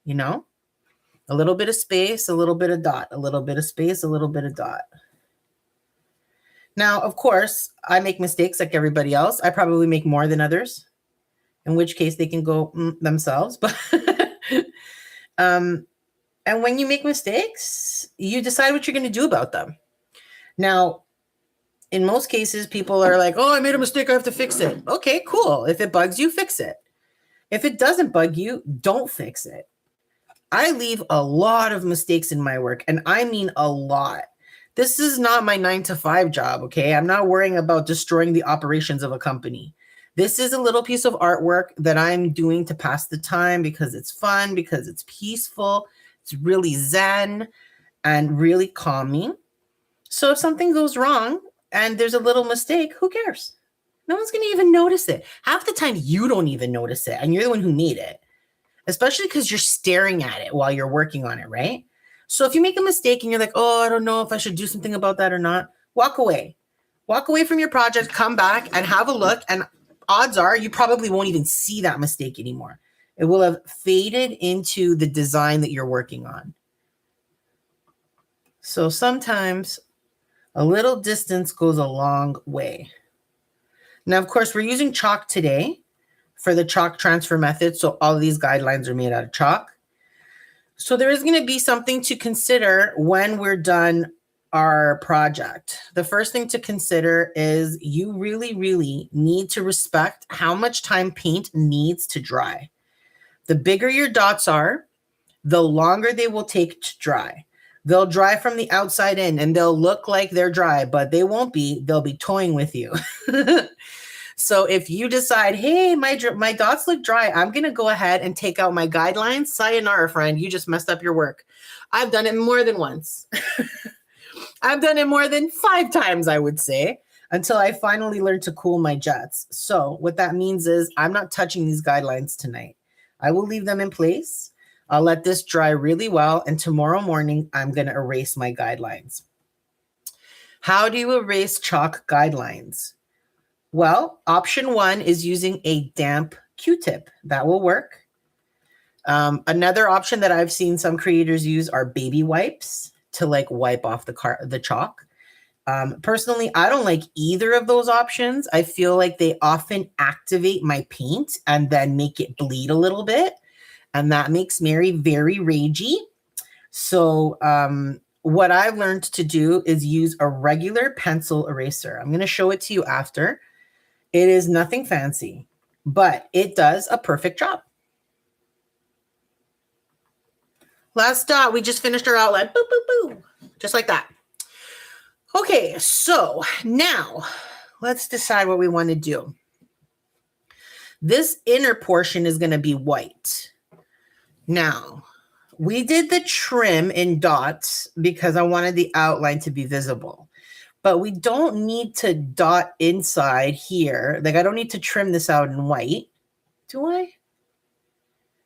a little bit of space, a little bit of dot, a little bit of space, a little bit of dot. Now, of course, I make mistakes like everybody else. I probably make more than others, in which case they can go themselves. But and when you make mistakes, you decide what you're going to do about them. Now, in most cases, people are like, oh, I made a mistake, I have to fix it. Okay, cool. If it bugs you, fix it. If it doesn't bug you, don't fix it. I leave a lot of mistakes in my work, and I mean a lot. This is not my 9-to-5 job, okay? I'm not worrying about destroying the operations of a company. This is a little piece of artwork that I'm doing to pass the time because it's fun, because it's peaceful, it's really zen and really calming. So if something goes wrong and there's a little mistake, who cares? No one's going to even notice it. Half the time you don't even notice it, and you're the one who made it, especially because you're staring at it while you're working on it, right? So if you make a mistake and you're like, oh, I don't know if I should do something about that or not, walk away. Walk away from your project, come back and have a look, and odds are you probably won't even see that mistake anymore. It will have faded into the design that you're working on. So sometimes a little distance goes a long way. Now, of course, we're using chalk today for the chalk transfer method. So all of these guidelines are made out of chalk. So there is going to be something to consider when we're done our project. The first thing to consider is you really, really need to respect how much time paint needs to dry. The bigger your dots are, the longer they will take to dry. They'll dry from the outside in and they'll look like they're dry, but they won't be. They'll be toying with you. So if you decide, hey, my dots look dry, I'm going to go ahead and take out my guidelines. Sayonara, friend. You just messed up your work. I've done it more than once. I've done it more than 5 times, I would say, until I finally learned to cool my jets. So what that means is I'm not touching these guidelines tonight. I will leave them in place. I'll let this dry really well. And tomorrow morning, I'm going to erase my guidelines. How do you erase chalk guidelines? Well, option 1 is using a damp Q-tip. That will work. Another option that I've seen some creators use are baby wipes to like wipe off the chalk. Personally, I don't like either of those options. I feel like they often activate my paint and then make it bleed a little bit. And that makes Mary very ragey. So what I've learned to do is use a regular pencil eraser. I'm going to show it to you after. It is nothing fancy, but it does a perfect job. Last dot, we just finished our outline. Boop, boop, boop. Just like that. Okay, so now let's decide what we want to do. This inner portion is going to be white. Now, we did the trim in dots because I wanted the outline to be visible. But we don't need to dot inside here. Like, I don't need to trim this out in white. Do I?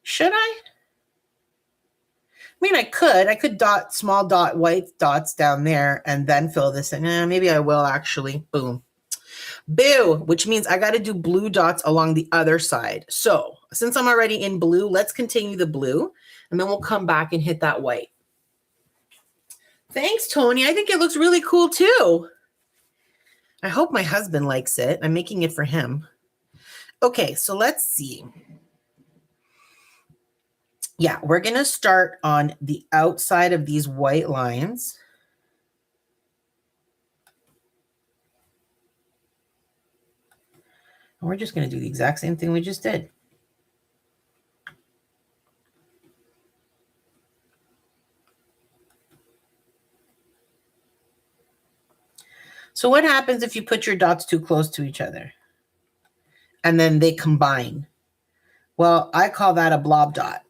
Should I? I mean, I could dot small dot white dots down there and then fill this in. Maybe I will actually. Boom. Boo, which means I got to do blue dots along the other side. So since I'm already in blue, let's continue the blue and then we'll come back and hit that white. Thanks, Tony. I think it looks really cool too. I hope my husband likes it. I'm making it for him. Okay, so let's see. Yeah, we're going to start on the outside of these white lines. And we're just going to do the exact same thing we just did. So what happens if you put your dots too close to each other and then they combine? Well, I call that a blob dot.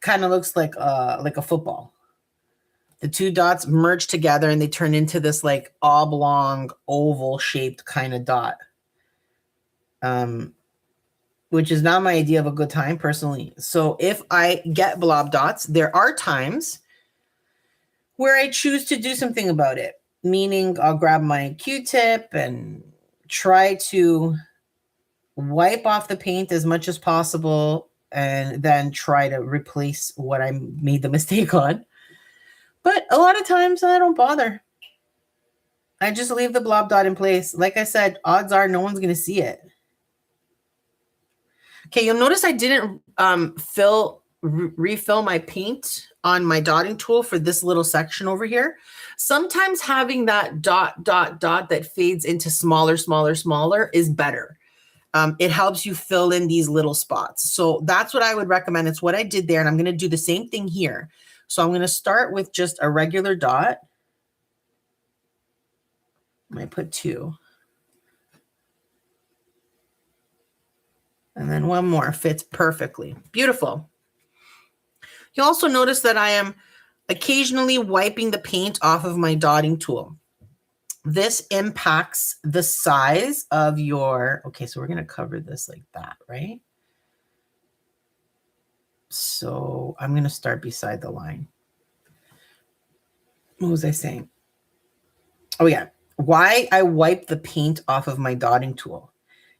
Kind of looks like a football. The two dots merge together and they turn into this like oblong, oval shaped kind of dot. Which is not my idea of a good time personally. So if I get blob dots, there are times where I choose to do something about it. Meaning I'll grab my Q-tip and try to wipe off the paint as much as possible and then try to replace what I made the mistake on. But a lot of times I don't bother. I just leave the blob dot in place. Like I said, odds are no one's going to see it. Okay, you'll notice I didn't refill my paint on my dotting tool for this little section over here. Sometimes having that dot that fades into smaller is better. It helps you fill in these little spots. So that's what I would recommend. It's what I did there. And I'm going to do the same thing here. So I'm going to start with just a regular dot. I might put 2. And then one more fits perfectly. Beautiful. You'll also notice that I am occasionally wiping the paint off of my dotting tool. This impacts the size of your, okay, so we're going to cover this like that, right? So I'm going to start beside the line. What was I saying? Oh yeah. Why I wipe the paint off of my dotting tool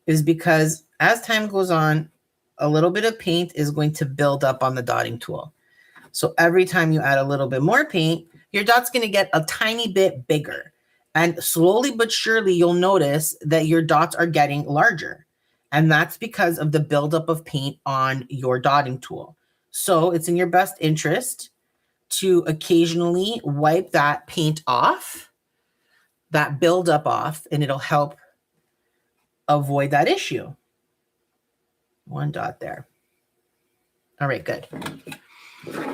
is because as time goes on, a little bit of paint is going to build up on the dotting tool. So every time you add a little bit more paint, your dot's going to get a tiny bit bigger. And slowly but surely, you'll notice that your dots are getting larger. And that's because of the buildup of paint on your dotting tool. So it's in your best interest to occasionally wipe that paint off, that buildup off, and it'll help avoid that issue. 1 dot there. All right, good.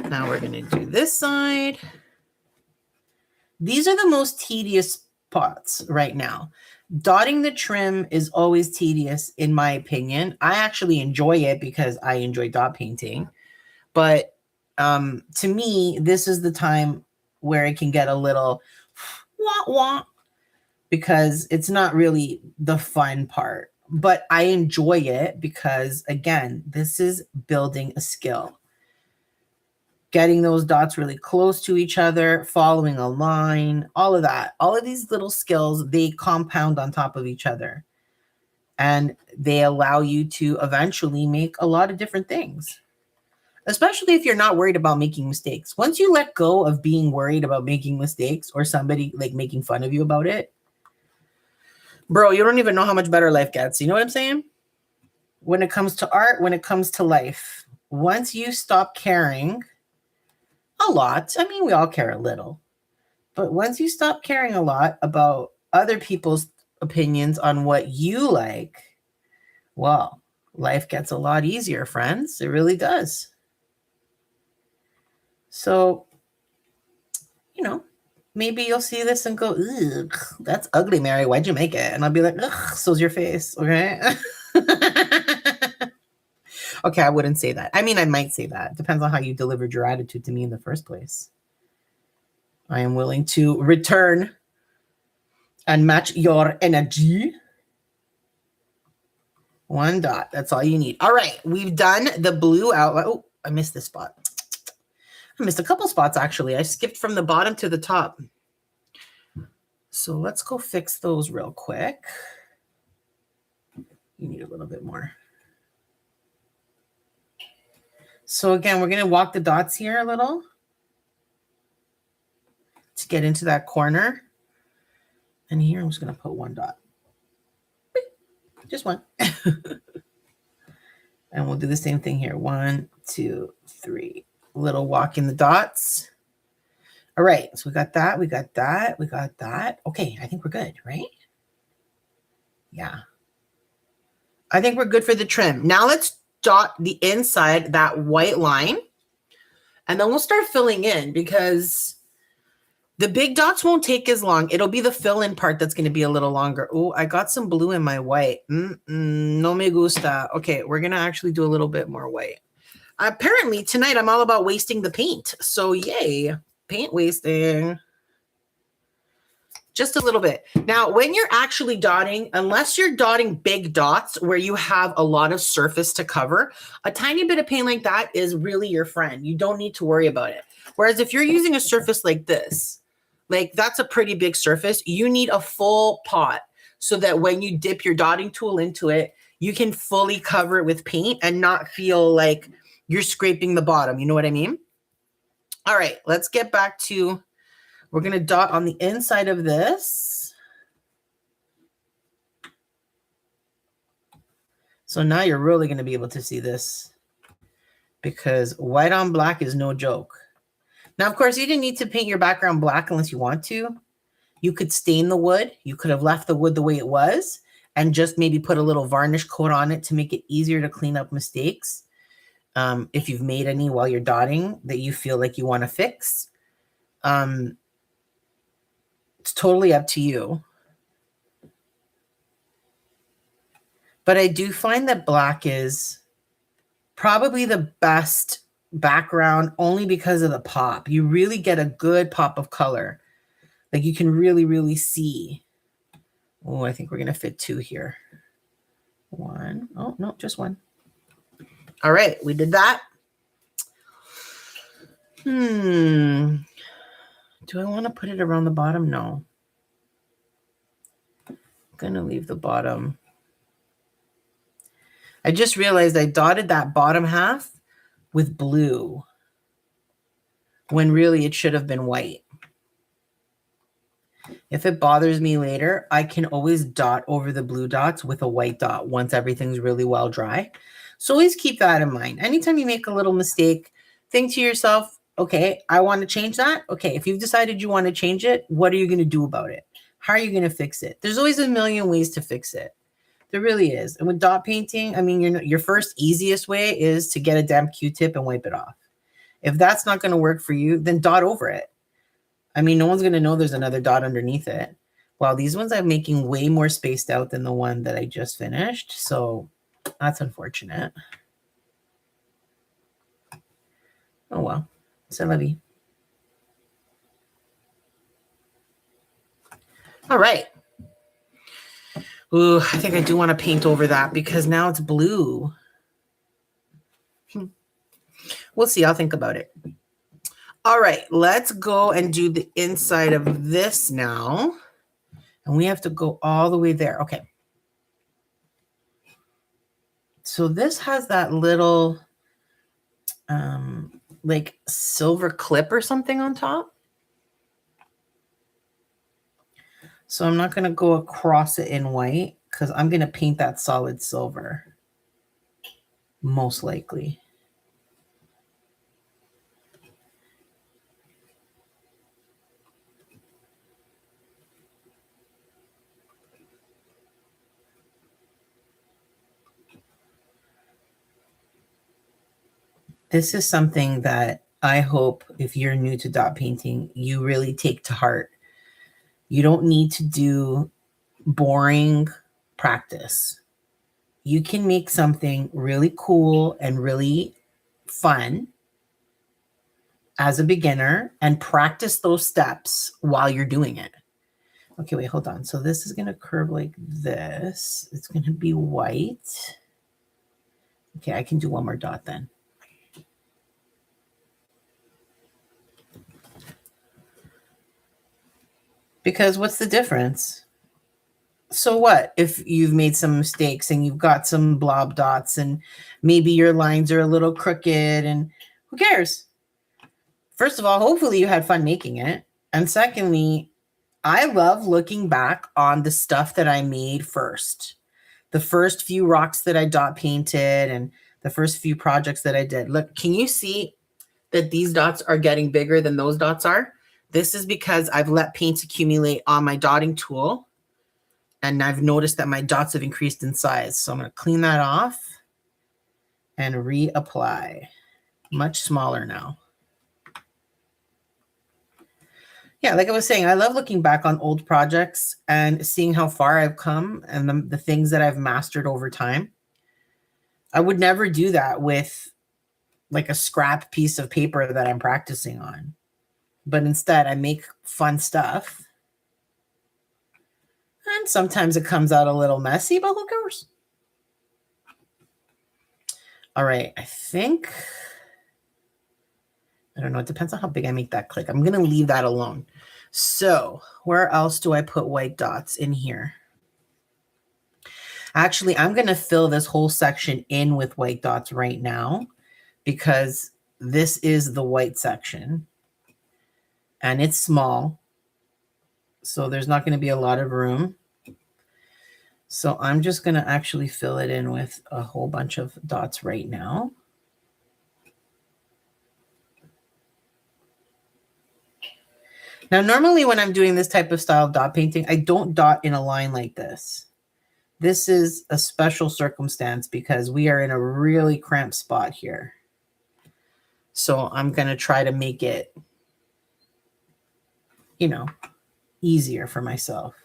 Now we're going to do this side. These are the most tedious spots right now. Dotting the trim is always tedious, in my opinion. I actually enjoy it because I enjoy dot painting. But to me, this is the time where it can get a little wah wah because it's not really the fun part. But I enjoy it because, again, this is building a skill. Getting those dots really close to each other, following a line, all of that. All of these little skills, they compound on top of each other. And they allow you to eventually make a lot of different things. Especially if you're not worried about making mistakes. Once you let go of being worried about making mistakes or somebody like making fun of you about it, bro, you don't even know how much better life gets. You know what I'm saying? When it comes to art, when it comes to life, once you stop caring a lot, I mean, we all care a little, but once you stop caring a lot about other people's opinions on what you like, well, life gets a lot easier, friends. It really does. So, you know, maybe you'll see this and go, ugh, that's ugly, Mary. Why'd you make it? And I'll be like, ugh, so's your face. Okay. Okay, I wouldn't say that. I mean, I might say that. Depends on how you delivered your attitude to me in the first place. I am willing to return and match your energy. One dot. That's all you need. All right. We've done the blue outline. Oh, I missed this spot. I missed a couple spots, actually. I skipped from the bottom to the top. So let's go fix those real quick. You need a little bit more. So again, we're going to walk the dots here a little to get into that corner. And here I'm just going to put one dot. Just one. And we'll do the same thing here. 1, 2, 3. Little walk in the dots. All right. So we got that. We got that. We got that. Okay. I think we're good, right? Yeah. I think we're good for the trim. Now let's dot the inside, that white line. And then we'll start filling in because the big dots won't take as long. It'll be the fill-in part that's going to be a little longer. Oh, I got some blue in my white. No me gusta. Okay, we're going to actually do a little bit more white. Apparently, tonight I'm all about wasting the paint. So, yay. Paint wasting. Just a little bit. Now, when you're actually dotting, unless you're dotting big dots where you have a lot of surface to cover, a tiny bit of paint like that is really your friend. You don't need to worry about it. Whereas if you're using a surface like this, like that's a pretty big surface, you need a full pot so that when you dip your dotting tool into it, you can fully cover it with paint and not feel like you're scraping the bottom. You know what I mean? All right, let's get back to... We're going to dot on the inside of this. So now you're really going to be able to see this because white on black is no joke. Now, of course, you didn't need to paint your background black unless you want to. You could stain the wood. You could have left the wood the way it was and just maybe put a little varnish coat on it to make it easier to clean up mistakes. If you've made any while you're dotting that you feel like you want to fix. It's totally up to you. But I do find that black is probably the best background only because of the pop. You really get a good pop of color. Like you can really, really see. Oh, I think we're going to fit 2 here. 1. Oh, no, just 1. All right, we did that. Do I want to put it around the bottom? No. I'm going to leave the bottom. I just realized I dotted that bottom half with blue when really it should have been white. If it bothers me later, I can always dot over the blue dots with a white dot once everything's really well dry. So always keep that in mind. Anytime you make a little mistake, think to yourself, okay, I want to change that. Okay, if you've decided you want to change it, what are you going to do about it? How are you going to fix it? There's always a million ways to fix it. There really is. And with dot painting, I mean, your first easiest way is to get a damp Q-tip and wipe it off. If that's not going to work for you, then dot over it. I mean, no one's going to know there's another dot underneath it. Well, these ones I'm making way more spaced out than the one that I just finished. So that's unfortunate. Oh, well. C'est la vie. All right. Ooh, I think I do want to paint over that because now it's blue. We'll see. I'll think about it. All right. Let's go and do the inside of this now. And we have to go all the way there. Okay. So this has that little like silver clip or something on top. So I'm not going to go across it in white because I'm going to paint that solid silver. Most likely. This is something that I hope if you're new to dot painting, you really take to heart. You don't need to do boring practice. You can make something really cool and really fun as a beginner and practice those steps while you're doing it. Okay, wait, hold on. So this is going to curve like this. It's going to be white. Okay, I can do one more dot then. Because what's the difference? So what if you've made some mistakes and you've got some blob dots and maybe your lines are a little crooked and who cares? First of all, hopefully you had fun making it. And secondly, I love looking back on the stuff that I made first. The first few rocks that I dot painted and the first few projects that I did. Look, can you see that these dots are getting bigger than those dots are? This is because I've let paint accumulate on my dotting tool. And I've noticed that my dots have increased in size. So I'm going to clean that off and reapply. Much smaller now. Yeah, like I was saying, I love looking back on old projects and seeing how far I've come and the things that I've mastered over time. I would never do that with like a scrap piece of paper that I'm practicing on. But instead, I make fun stuff. And sometimes it comes out a little messy, but who cares? All right, I think, I don't know. It depends on how big I make that click. I'm going to leave that alone. So where else do I put white dots in here? Actually, I'm going to fill this whole section in with white dots right now because this is the white section and it's small. So there's not going to be a lot of room. So I'm just going to actually fill it in with a whole bunch of dots right now. Now, normally when I'm doing this type of style of dot painting, I don't dot in a line like this. This is a special circumstance because we are in a really cramped spot here. So I'm going to try to make it, you know, easier for myself.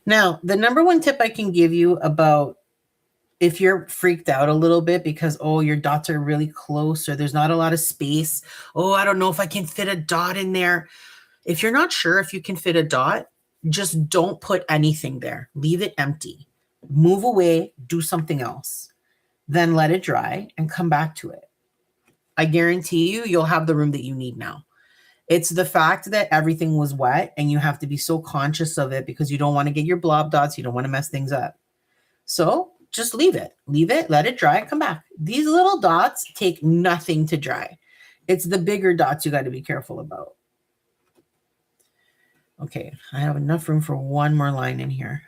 Now, the number one tip I can give you about if you're freaked out a little bit because, oh, your dots are really close or there's not a lot of space. Oh, I don't know if I can fit a dot in there. If you're not sure if you can fit a dot, just don't put anything there. Leave it empty. Move away, do something else. Then let it dry and come back to it. I guarantee you, you'll have the room that you need now. It's the fact that everything was wet and you have to be so conscious of it because you don't want to get your blob dots. You don't want to mess things up. So just leave it. Leave it, let it dry, come back. These little dots take nothing to dry. It's the bigger dots you got to be careful about. Okay, I have enough room for one more line in here.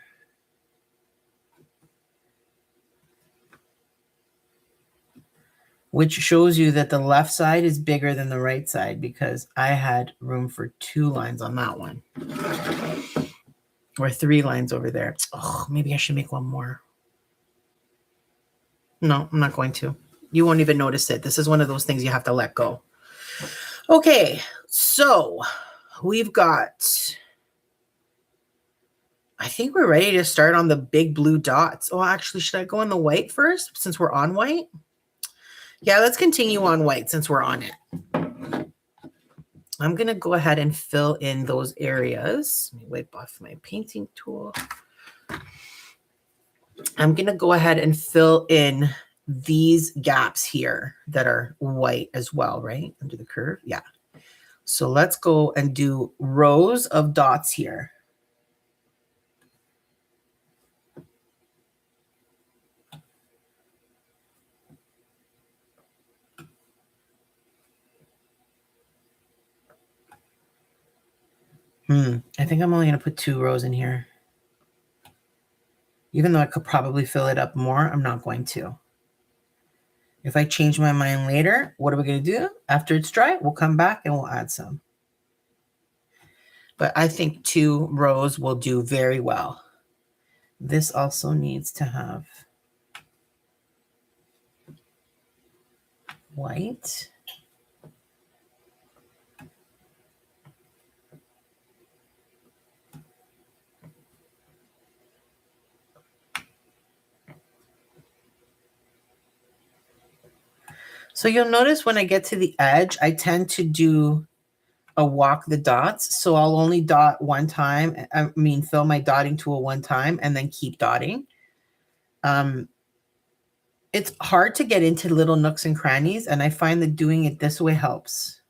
Which shows you that the left side is bigger than the right side because I had room for 2 lines on that one. or 3 lines over there. Oh, maybe I should make one more. No, I'm not going to. You won't even notice it. This is one of those things you have to let go. Okay, so we've got, I think we're ready to start on the big blue dots. Oh, actually, should I go on the white first since we're on white? Yeah, let's continue on white since we're on it. I'm going to go ahead and fill in those areas. Let me wipe off my painting tool. I'm going to go ahead and fill in these gaps here that are white as well, right? Under the curve. Yeah. So let's go and do rows of dots here. I think I'm only going to put 2 rows in here. Even though I could probably fill it up more, I'm not going to. If I change my mind later, what are we going to do? After it's dry, we'll come back and we'll add some. But I think 2 rows will do very well. This also needs to have white. So you'll notice when I get to the edge, I tend to do a walk the dots. So I'll only dot one time. I mean, fill my dotting tool one time and then keep dotting. It's hard to get into little nooks and crannies. And I find that doing it this way helps.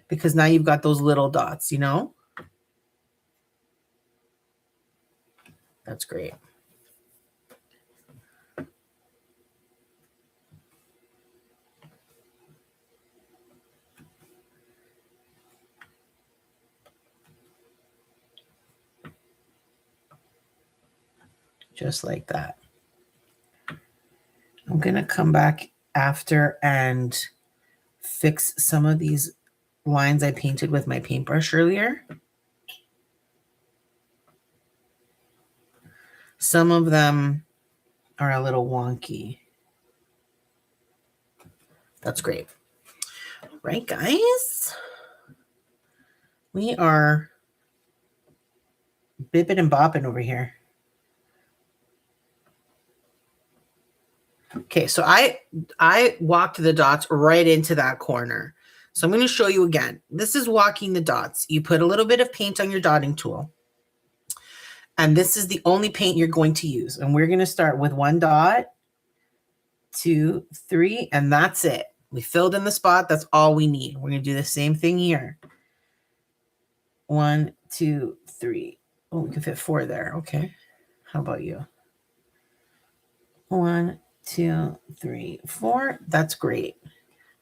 Because now you've got those little dots, you know? That's great. Just like that. I'm going to come back after and fix some of these lines I painted with my paintbrush earlier. Some of them are a little wonky. That's great. All right, guys. We are bipping and bopping over here. Okay, so I walked the dots right into that corner. So I'm going to show you again. This is walking the dots. You put a little bit of paint on your dotting tool. And this is the only paint you're going to use. And we're going to start with 1 dot, 2, 3, and that's it. We filled in the spot. That's all we need. We're going to do the same thing here. 1, 2, 3. Oh, we can fit 4 there. Okay. How about you? 1, 2, 3, 4. That's great.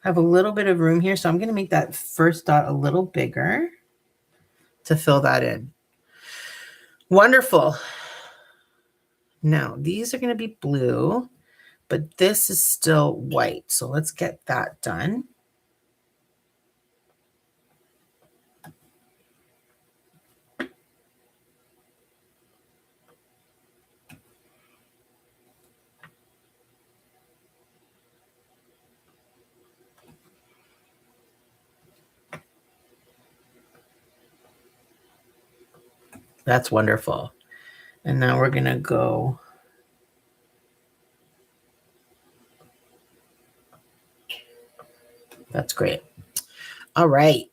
I have a little bit of room here, so I'm going to make that first dot a little bigger to fill that in. Wonderful. Now, these are going to be blue, but this is still white. So let's get that done. That's wonderful. And now we're going to go That's great. All right.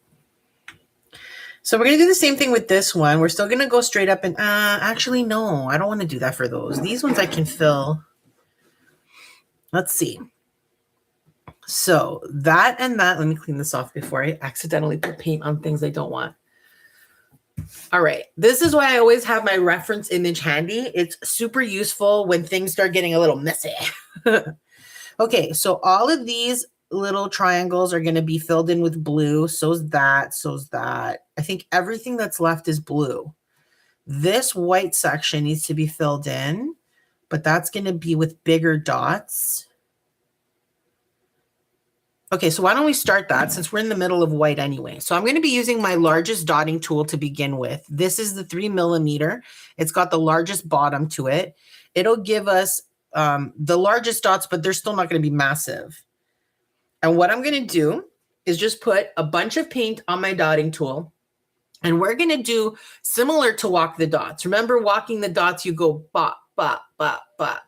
So we're going to do the same thing with this one. We're still going to go straight up and actually, no, I don't want to do that for those. These ones I can fill. Let's see. So that and that, let me clean this off before I accidentally put paint on things I don't want. All right. This is why I always have my reference image handy. It's super useful when things start getting a little messy. Okay. So all of these little triangles are going to be filled in with blue. So's that. So's that. I think everything that's left is blue. This white section needs to be filled in, but that's going to be with bigger dots. Okay, so why don't we start that since we're in the middle of white anyway. So I'm going to be using my largest dotting tool to begin with. This is the 3mm. It's got the largest bottom to it. It'll give us the largest dots, but they're still not going to be massive. And what I'm going to do is just put a bunch of paint on my dotting tool. And we're going to do similar to walk the dots. Remember, walking the dots, you go bop, bop, bop, bop.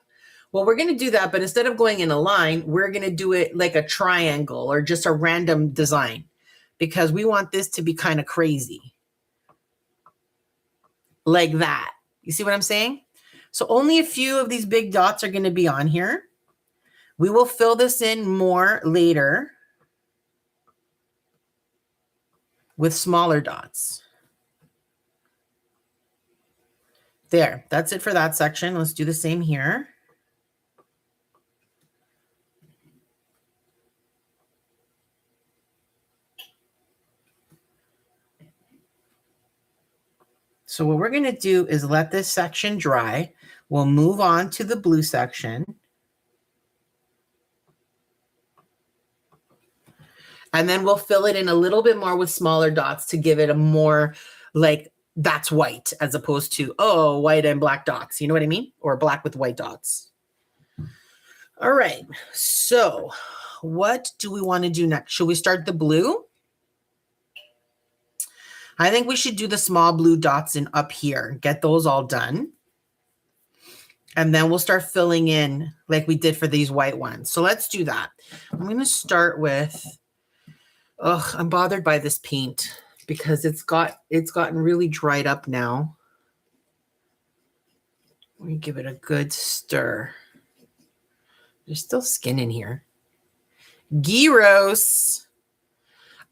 Well, we're going to do that, but instead of going in a line, we're going to do it like a triangle or just a random design because we want this to be kind of crazy. Like that. You see what I'm saying? So only a few of these big dots are going to be on here. We will fill this in more later with smaller dots. There, that's it for that section. Let's do the same here. So what we're going to do is let this section dry. We'll move on to the blue section. And then we'll fill it in a little bit more with smaller dots to give it a more like that's white as opposed to, oh, white and black dots. You know what I mean? Or black with white dots. All right. So what do we want to do next? Should we start the blue? I think we should do the small blue dots in up here. Get those all done. And then we'll start filling in like we did for these white ones. So let's do that. I'm going to start with, I'm bothered by this paint because it's gotten really dried up now. Let me give it a good stir. There's still skin in here. Gyros.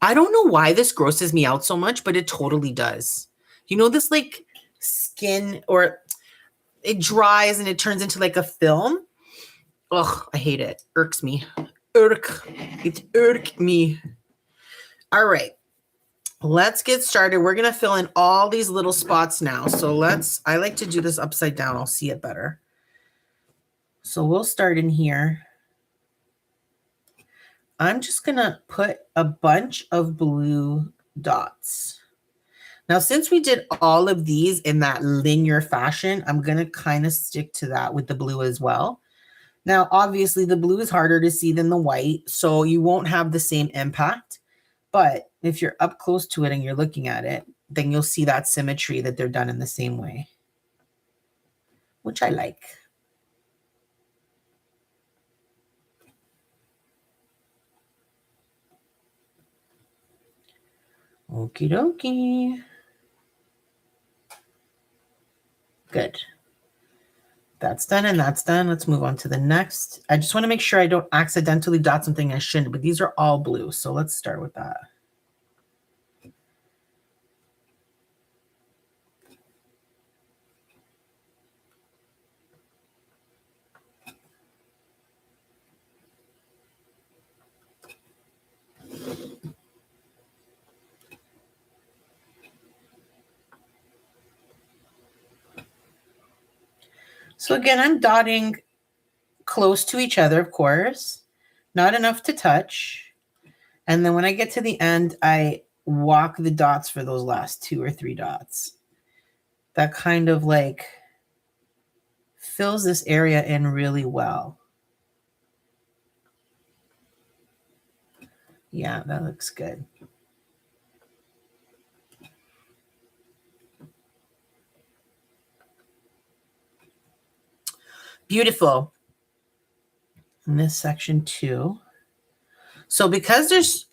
I don't know why this grosses me out so much, but it totally does. You know, this like skin or it dries and it turns into like a film. Ugh, I hate it. Irks me. It irks me. All right. Let's get started. We're going to fill in all these little spots now. So I like to do this upside down. I'll see it better. So we'll start in here. I'm just going to put a bunch of blue dots. Now, since we did all of these in that linear fashion, I'm going to kind of stick to that with the blue as well. Now, obviously, the blue is harder to see than the white, so you won't have the same impact. But if you're up close to it and you're looking at it, then you'll see that symmetry that they're done in the same way, which I like. Okie dokie. Good. That's done and that's done. Let's move on to the next. I just want to make sure I don't accidentally dot something I shouldn't, but these are all blue. So let's start with that. So again, I'm dotting close to each other, of course, not enough to touch. And then when I get to the end, I walk the dots for those last 2 or 3 dots. That kind of like fills this area in really well. Yeah, that looks good. Beautiful. In this section too. So because there's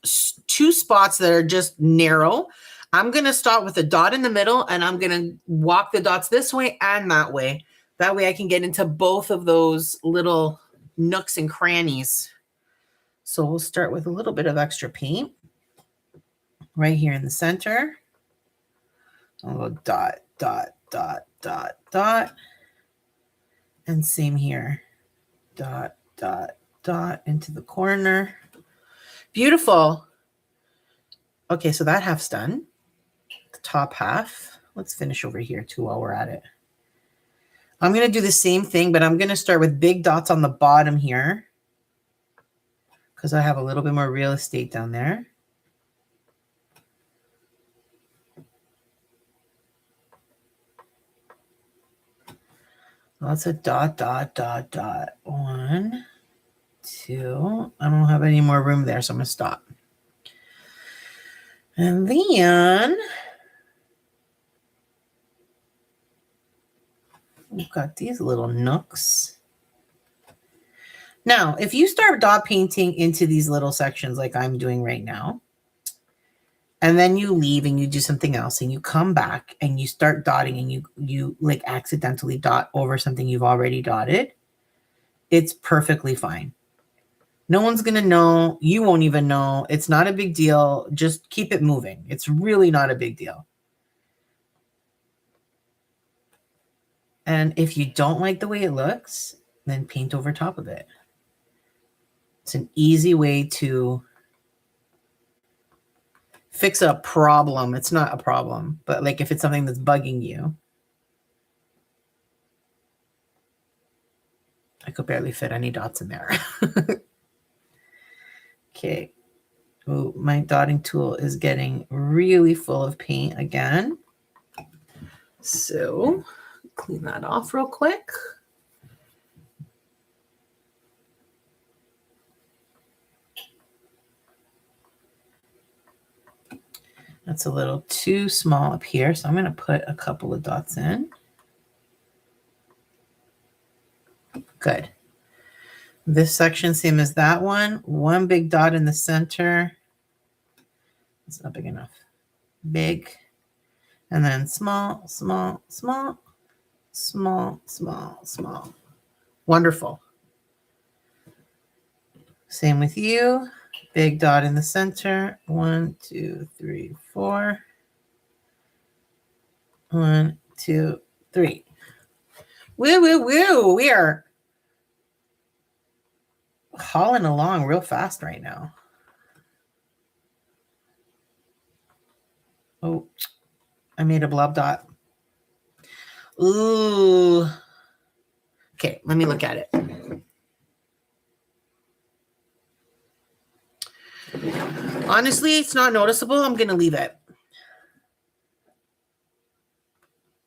2 spots that are just narrow, I'm going to start with a dot in the middle and I'm going to walk the dots this way and that way. That way I can get into both of those little nooks and crannies. So we'll start with a little bit of extra paint right here in the center. I'll go dot, dot, dot, dot, dot. And same here. Dot, dot, dot into the corner. Beautiful. Okay, so that half's done. The top half. Let's finish over here too while we're at it. I'm going to do the same thing, but I'm going to start with big dots on the bottom here. because I have a little bit more real estate down there. Lots of dot, dot, dot, dot. 1, 2. I don't have any more room there, so I'm going to stop. And then we've got these little nooks. Now, if you start dot painting into these little sections like I'm doing right now, and then you leave and you do something else and you come back and you start dotting and you like accidentally dot over something you've already dotted, it's perfectly fine. No one's going to know. You won't even know. It's not a big deal. Just keep it moving. It's really not a big deal. And if you don't like the way it looks, then paint over top of it. It's an easy way to fix a problem. It's not a problem, but like if it's something that's bugging you. I could barely fit any dots in there. Okay. Oh, my dotting tool is getting really full of paint again. So clean that off real quick. That's a little too small up here, so I'm going to put a couple of dots in. Good. This section, same as that one. One big dot in the center. It's not big enough. Big. And then small, small, small, small, small, small. Wonderful. Same with you. Big dot in the center. 1, 2, 3, 4. 1, 2, 3. Woo, woo, woo. We are hauling along real fast right now. Oh, I made a blob dot. Ooh. Okay, let me look at it. Honestly, it's not noticeable. I'm going to leave it.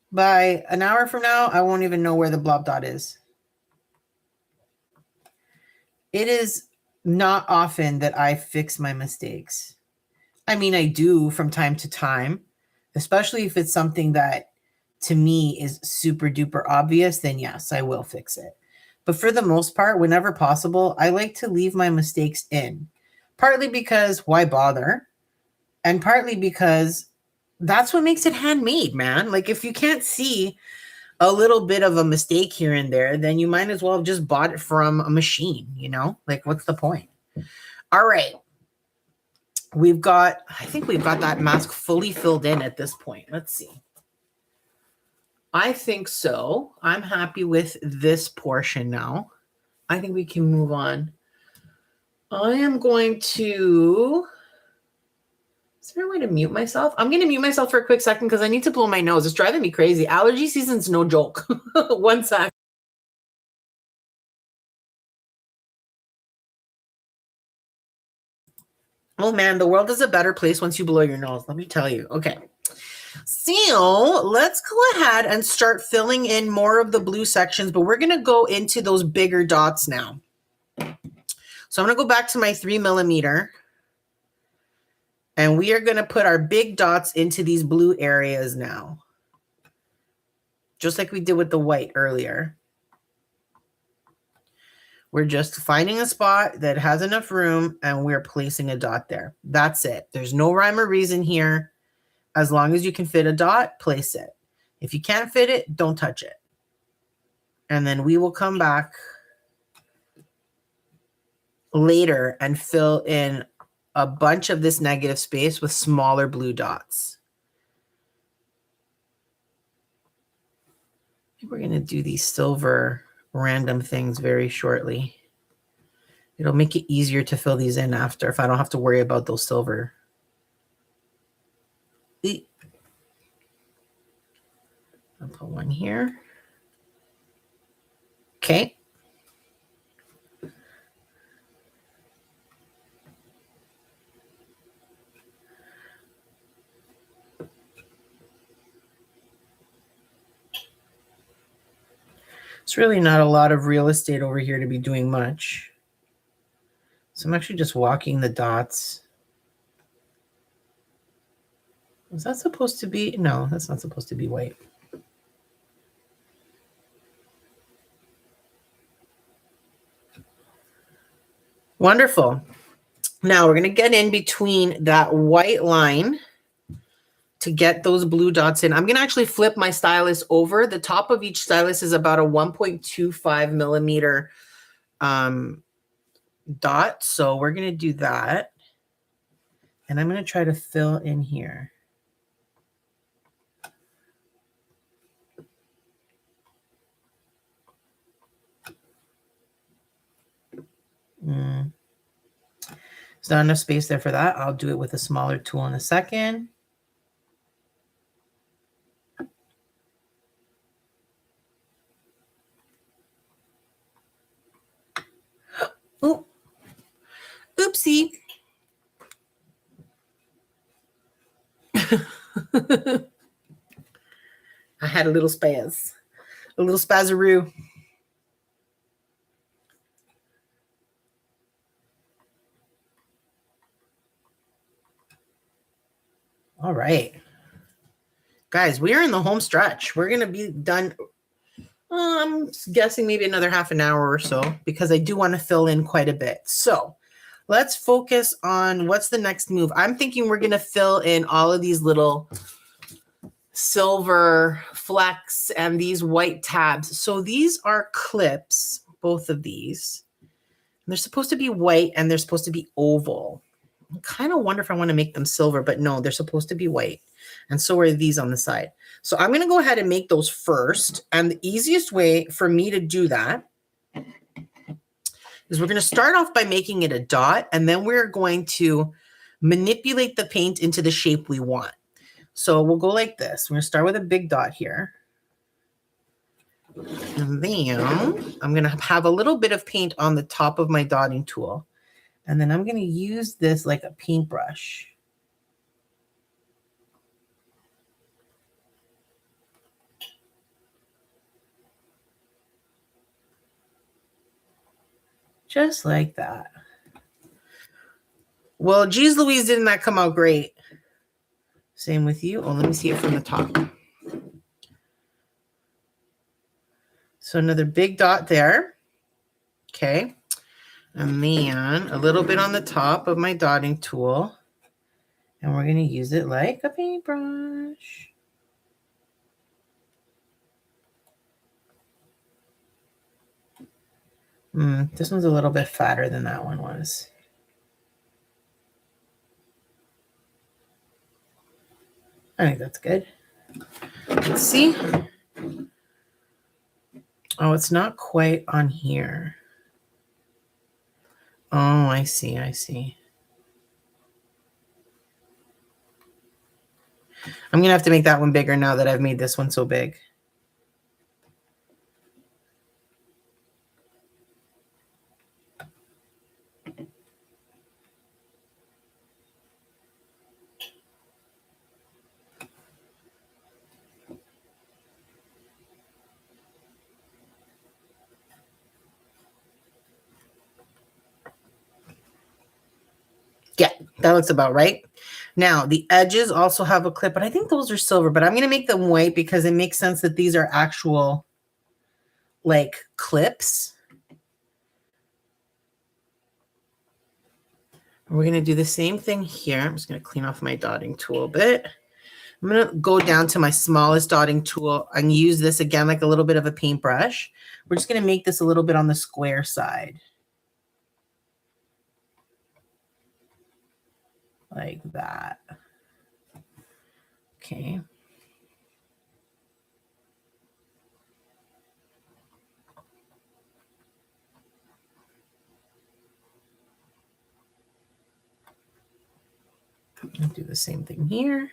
By an hour from now, I won't even know where the blob dot is. It is not often that I fix my mistakes. I mean, I do from time to time, especially if it's something that to me is super duper obvious, then yes, I will fix it. But for the most part, whenever possible, I like to leave my mistakes in. Partly because why bother? And partly because that's what makes it handmade, man. Like if you can't see a little bit of a mistake here and there, then you might as well have just bought it from a machine, you know? Like what's the point? All right. I think we've got that mask fully filled in at this point. Let's see. I think so. I'm happy with this portion now. I think we can move on. I am going to... Is there a way to mute myself? I'm going to mute myself for a quick second because I need to blow my nose. It's driving me crazy. Allergy season's no joke. 1 sec. Oh, man, the world is a better place once you blow your nose. Let me tell you. Okay. So let's go ahead and start filling in more of the blue sections, but we're going to go into those bigger dots now. So I'm going to go back to my 3mm. And we are going to put our big dots into these blue areas now. Just like we did with the white earlier. We're just finding a spot that has enough room and we're placing a dot there. That's it. There's no rhyme or reason here. As long as you can fit a dot, place it. If you can't fit it, don't touch it. And then we will come back later and fill in a bunch of this negative space with smaller blue dots. We're going to do these silver random things very shortly. It'll make it easier to fill these in after if I don't have to worry about those silver. I'll put one here. Okay. It's really not a lot of real estate over here to be doing much. So I'm actually just walking the dots. Was that supposed to be? No, that's not supposed to be white. Wonderful. Now we're going to get in between that white line to get those blue dots in. I'm going to actually flip my stylus over. The top of each stylus is about a 1.25 millimeter dot. So we're going to do that. And I'm going to try to fill in here. There's not enough space there for that. I'll do it with a smaller tool in a second. Oh, oopsie. I had a little spazaroo. All right. Guys, we are in the home stretch. We're going to be done. I'm guessing maybe another half an hour or so because I do want to fill in quite a bit. So let's focus on what's the next move. I'm thinking we're going to fill in all of these little silver flecks and these white tabs. So these are clips, both of these. They're supposed to be white and they're supposed to be oval. I kind of wonder if I want to make them silver, but no, they're supposed to be white. And so are these on the side. So I'm going to go ahead and make those first. And the easiest way for me to do that is we're going to start off by making it a dot, and then we're going to manipulate the paint into the shape we want. So we'll go like this. We're going to start with a big dot here. And then I'm going to have a little bit of paint on the top of my dotting tool. And then I'm going to use this like a paintbrush. Just like that. Well, geez Louise, didn't that come out great? Same with you. Oh, let me see it from the top. So another big dot there. Okay. And then a little bit on the top of my dotting tool. And we're going to use it like a paintbrush. This one's a little bit fatter than that one was. I think that's good. Let's see. Oh, it's not quite on here. Oh, I see. I see. I'm going to have to make that one bigger now that I've made this one so big. Yeah, that looks about right. Now, the edges also have a clip, but I think those are silver, but I'm going to make them white because it makes sense that these are actual, like, clips. We're going to do the same thing here. I'm just going to clean off my dotting tool a bit. I'm going to go down to my smallest dotting tool and use this again like a little bit of a paintbrush. We're just going to make this a little bit on the square side. Like that. Okay. I'll do the same thing here.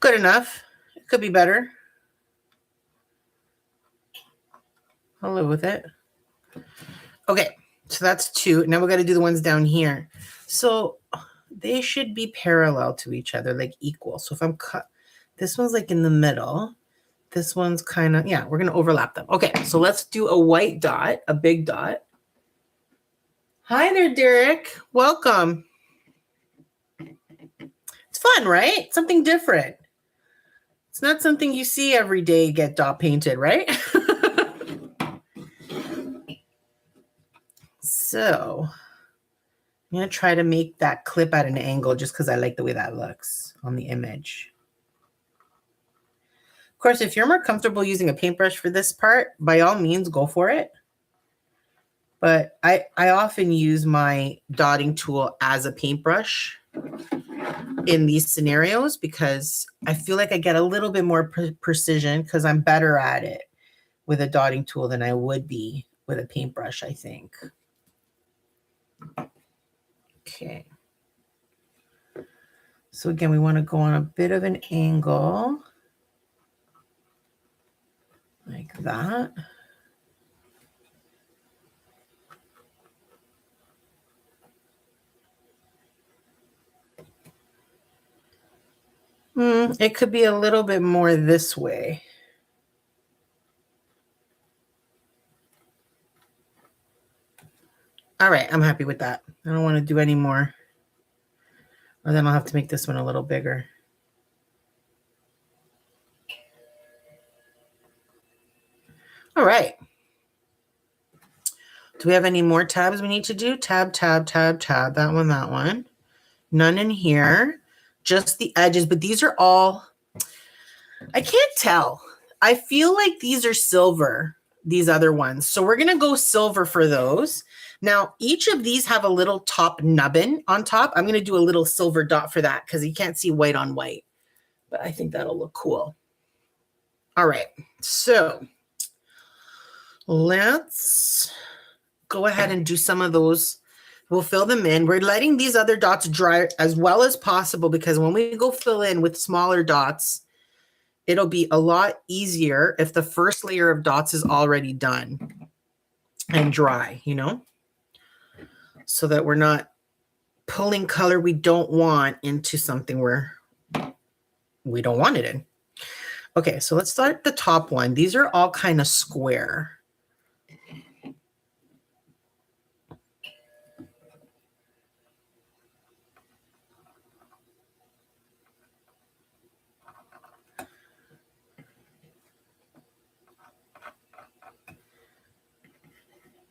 Good enough. It could be better. I'll live with it. Okay, so that's two. Now we got to do the ones down here. So they should be parallel to each other, like equal. So if I'm This one's like in the middle. This one's kind of, yeah, we're going to overlap them. Okay, so let's do a white dot, a big dot. Hi there, Derek. Welcome. It's fun, right? Something different. It's not something you see every day get dot painted, right? So I'm going to try to make that clip at an angle just because I like the way that looks on the image. Of course, if you're more comfortable using a paintbrush for this part, by all means, go for it. But I often use my dotting tool as a paintbrush in these scenarios because I feel like I get a little bit more precision because I'm better at it with a dotting tool than I would be with a paintbrush, I think. Okay. So again, we want to go on a bit of an angle like that. It could be a little bit more this way. All right, I'm happy with that. I don't want to do any more. Or then I'll have to make this one a little bigger. All right. Do we have any more tabs we need to do? Tab, tab, tab, tab. That one, that one. None in here. Just the edges. But these are all, I can't tell. I feel like these are silver, these other ones. So we're going to go silver for those. Now, each of these have a little top nubbin on top. I'm going to do a little silver dot for that because you can't see white on white. But I think that'll look cool. All right. So let's go ahead and do some of those. We'll fill them in. We're letting these other dots dry as well as possible because when we go fill in with smaller dots, it'll be a lot easier if the first layer of dots is already done and dry, you know, so that we're not pulling color we don't want into something where we don't want it in. Okay, so let's start the top one. These are all kind of square.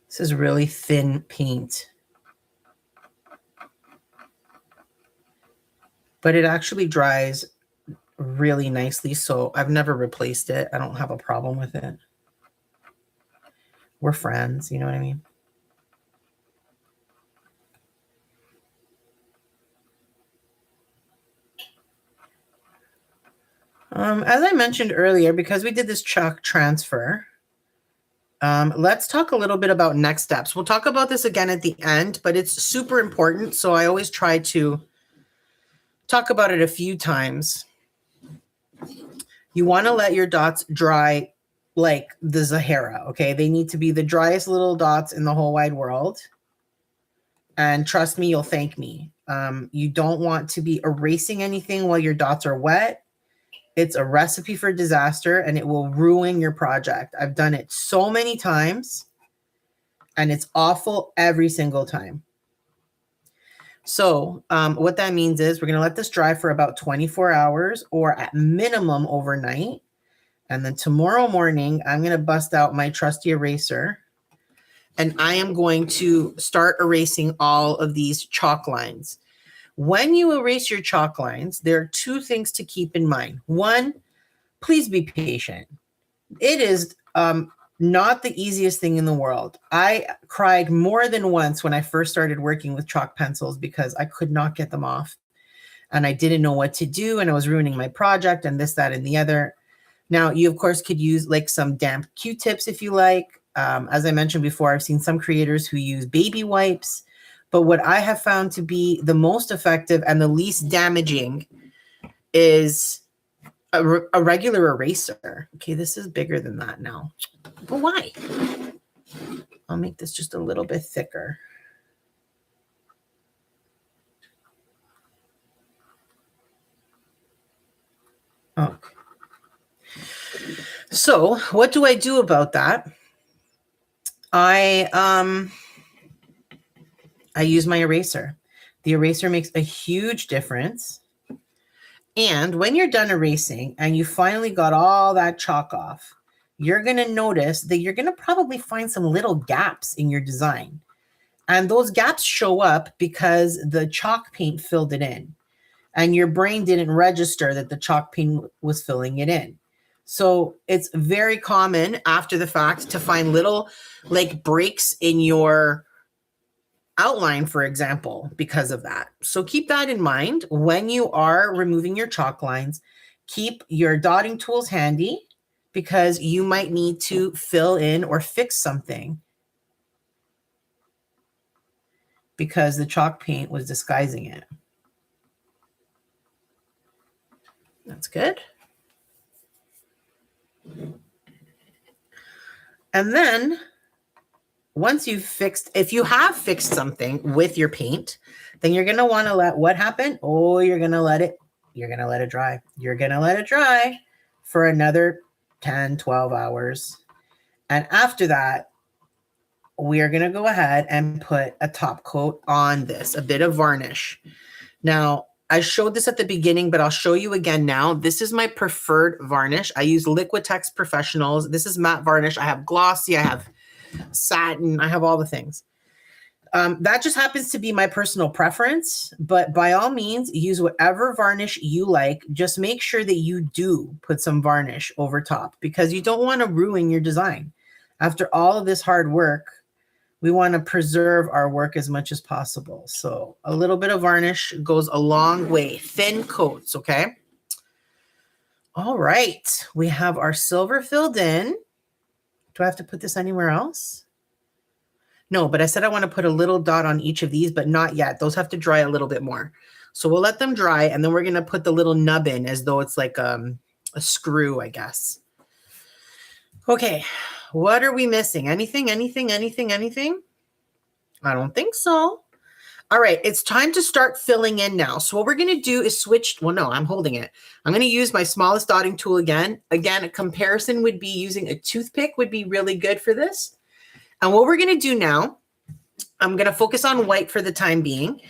This is really thin paint. But it actually dries really nicely, so I've never replaced it. I don't have a problem with it. We're friends, you know what I mean? As I mentioned earlier, because we did this chalk transfer, let's talk a little bit about next steps. We'll talk about this again at the end, but it's super important, so I always try to talk about it a few times. You want to let your dots dry like the Sahara, okay? They need to be the driest little dots in the whole wide world. And trust me, you'll thank me. You don't want to be erasing anything while your dots are wet. It's a recipe for disaster and it will ruin your project. I've done it so many times and it's awful every single time. So what that means is we're going to let this dry for about 24 hours or at minimum overnight. And then tomorrow morning, I'm going to bust out my trusty eraser and I am going to start erasing all of these chalk lines. When you erase your chalk lines, there are two things to keep in mind. One, please be patient. It is not the easiest thing in the world. I cried more than once when I first started working with chalk pencils because I could not get them off and I didn't know what to do and I was ruining my project and this, that, and the other. Now, you, of course, could use like some damp Q-tips if you like. As I mentioned before, I've seen some creators who use baby wipes. But what I have found to be the most effective and the least damaging is a regular eraser. Okay, this is bigger than that now. But why? I'll make this just a little bit thicker. Oh. So what do I do about that? I use my eraser. The eraser makes a huge difference. And when you're done erasing and you finally got all that chalk off, you're going to notice that you're going to probably find some little gaps in your design. And those gaps show up because the chalk paint filled it in. And your brain didn't register that the chalk paint was filling it in. So it's very common after the fact to find little like breaks in your outline, for example, because of that. So keep that in mind when you are removing your chalk lines. Keep your dotting tools handy because you might need to fill in or fix something because the chalk paint was disguising it. That's good. And then once you've fixed, if you have fixed something with your paint, then you're going to want to let what happen? Oh, you're going to let it dry. You're going to let it dry for another 10, 12 hours. And after that, we are going to go ahead and put a top coat on this, a bit of varnish. Now, I showed this at the beginning, but I'll show you again now. This is my preferred varnish. I use Liquitex Professionals. This is matte varnish. I have glossy, I have satin, I have all the things. That just happens to be my personal preference, but by all means, use whatever varnish you like. Just make sure that you do put some varnish over top because you don't want to ruin your design. After all of this hard work, we want to preserve our work as much as possible. So a little bit of varnish goes a long way. Thin coats, okay? All right. We have our silver filled in. Do I have to put this anywhere else? No, but I said I want to put a little dot on each of these, but not yet. Those have to dry a little bit more. So we'll let them dry, and then we're going to put the little nub in as though it's like a screw, I guess. Okay. What are we missing? Anything? I don't think so. All right, it's time to start filling in now. So what we're going to do is switch. Well, no, I'm holding it. I'm going to use my smallest dotting tool again. Again, a comparison would be using a toothpick would be really good for this. And what we're going to do now, I'm going to focus on white for the time being.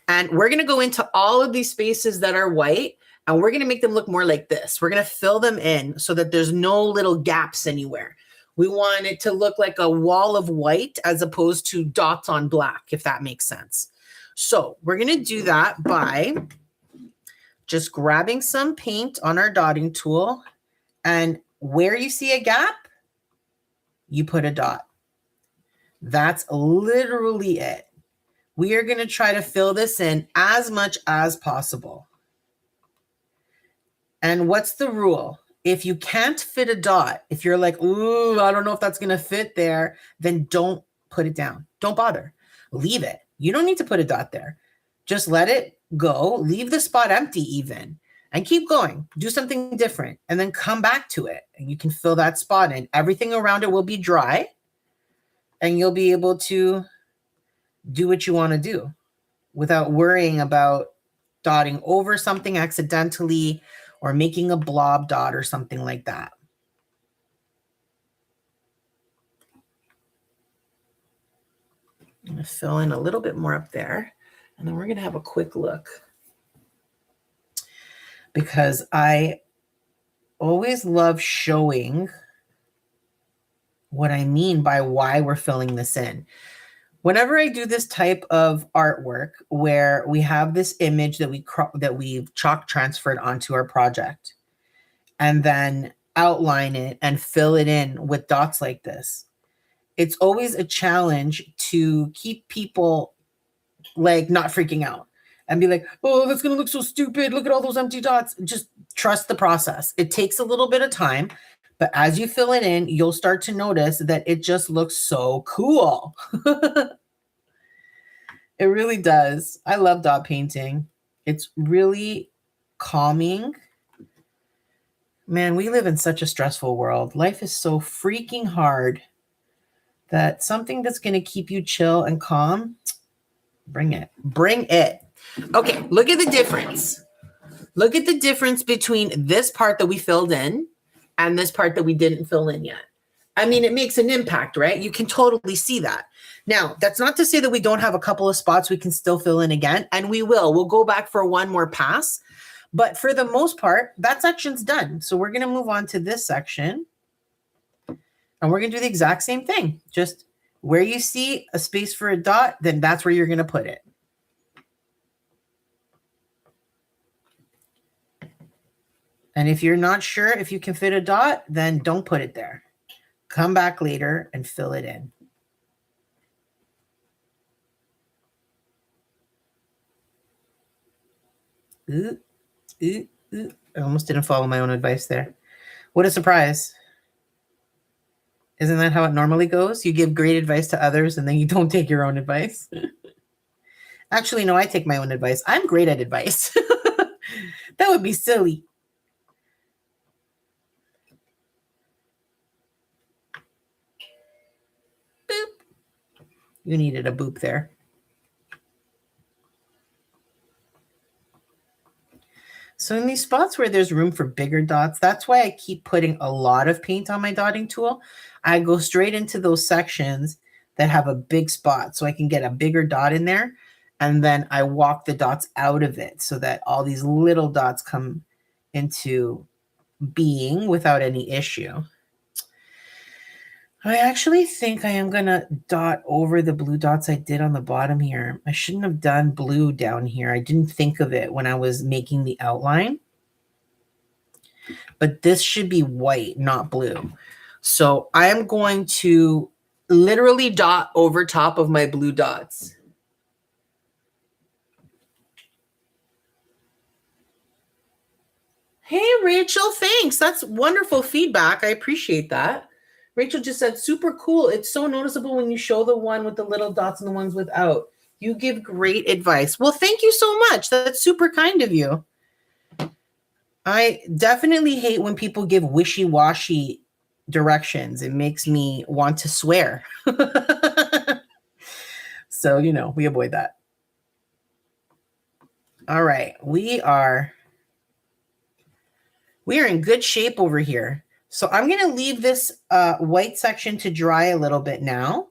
And we're going to go into all of these spaces that are white. And we're going to make them look more like this. We're going to fill them in so that there's no little gaps anywhere. We want it to look like a wall of white as opposed to dots on black, if that makes sense. So we're going to do that by just grabbing some paint on our dotting tool. And where you see a gap, you put a dot. That's literally it. We are going to try to fill this in as much as possible. And what's the rule? If you can't fit a dot, if you're like, ooh, I don't know if that's going to fit there, then don't put it down. Don't bother. Leave it. You don't need to put a dot there. Just let it go. Leave the spot empty even and keep going. Do something different and then come back to it. And you can fill that spot in. Everything around it will be dry and you'll be able to do what you want to do without worrying about dotting over something accidentally or making a blob dot or something like that. I'm going to fill in a little bit more up there, and then we're going to have a quick look because I always love showing what I mean by why we're filling this in. Whenever I do this type of artwork where we have this image that we've chalk transferred onto our project and then outline it and fill it in with dots like this, it's always a challenge to keep people like not freaking out and be like, oh, that's going to look so stupid. Look at all those empty dots. Just trust the process. It takes a little bit of time, but as you fill it in, you'll start to notice that it just looks so cool. It really does. I love dot painting. It's really calming. Man, we live in such a stressful world. Life is so freaking hard that something that's going to keep you chill and calm, bring it. Bring it. Okay, look at the difference. Look at the difference between this part that we filled in and this part that we didn't fill in yet. I mean, it makes an impact, right? You can totally see that. Now, that's not to say that we don't have a couple of spots we can still fill in again, and we will. We'll go back for one more pass. But for the most part, that section's done. So we're going to move on to this section. And we're going to do the exact same thing. Just where you see a space for a dot, then that's where you're going to put it. And if you're not sure if you can fit a dot, then don't put it there. Come back later and fill it in. Ooh, ooh, ooh. I almost didn't follow my own advice there. What a surprise. Isn't that how it normally goes? You give great advice to others and then you don't take your own advice. Actually, no, I take my own advice. I'm great at advice. That would be silly. Boop. You needed a boop there. So in these spots where there's room for bigger dots, that's why I keep putting a lot of paint on my dotting tool. I go straight into those sections that have a big spot so I can get a bigger dot in there. And then I walk the dots out of it so that all these little dots come into being without any issue. I actually think I am going to dot over the blue dots I did on the bottom here. I shouldn't have done blue down here. I didn't think of it when I was making the outline. But this should be white, not blue. So I am going to literally dot over top of my blue dots. Hey, Rachel, thanks. That's wonderful feedback. I appreciate that. Rachel just said, super cool. It's so noticeable when you show the one with the little dots and the ones without. You give great advice. Well, thank you so much. That's super kind of you. I definitely hate when people give wishy-washy directions. It makes me want to swear. So, you know, we avoid that. All right. We are in good shape over here. So I'm going to leave this white section to dry a little bit now.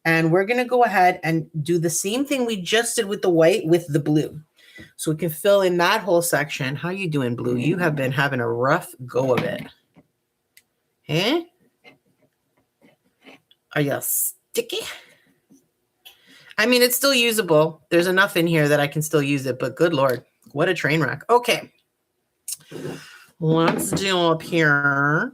And we're going to go ahead and do the same thing we just did with the white with the blue. So we can fill in that whole section. How you doing, blue? You have been having a rough go of it. Eh? Are you sticky? I mean, it's still usable. There's enough in here that I can still use it. But good Lord, what a train wreck. Okay. Let's do up here.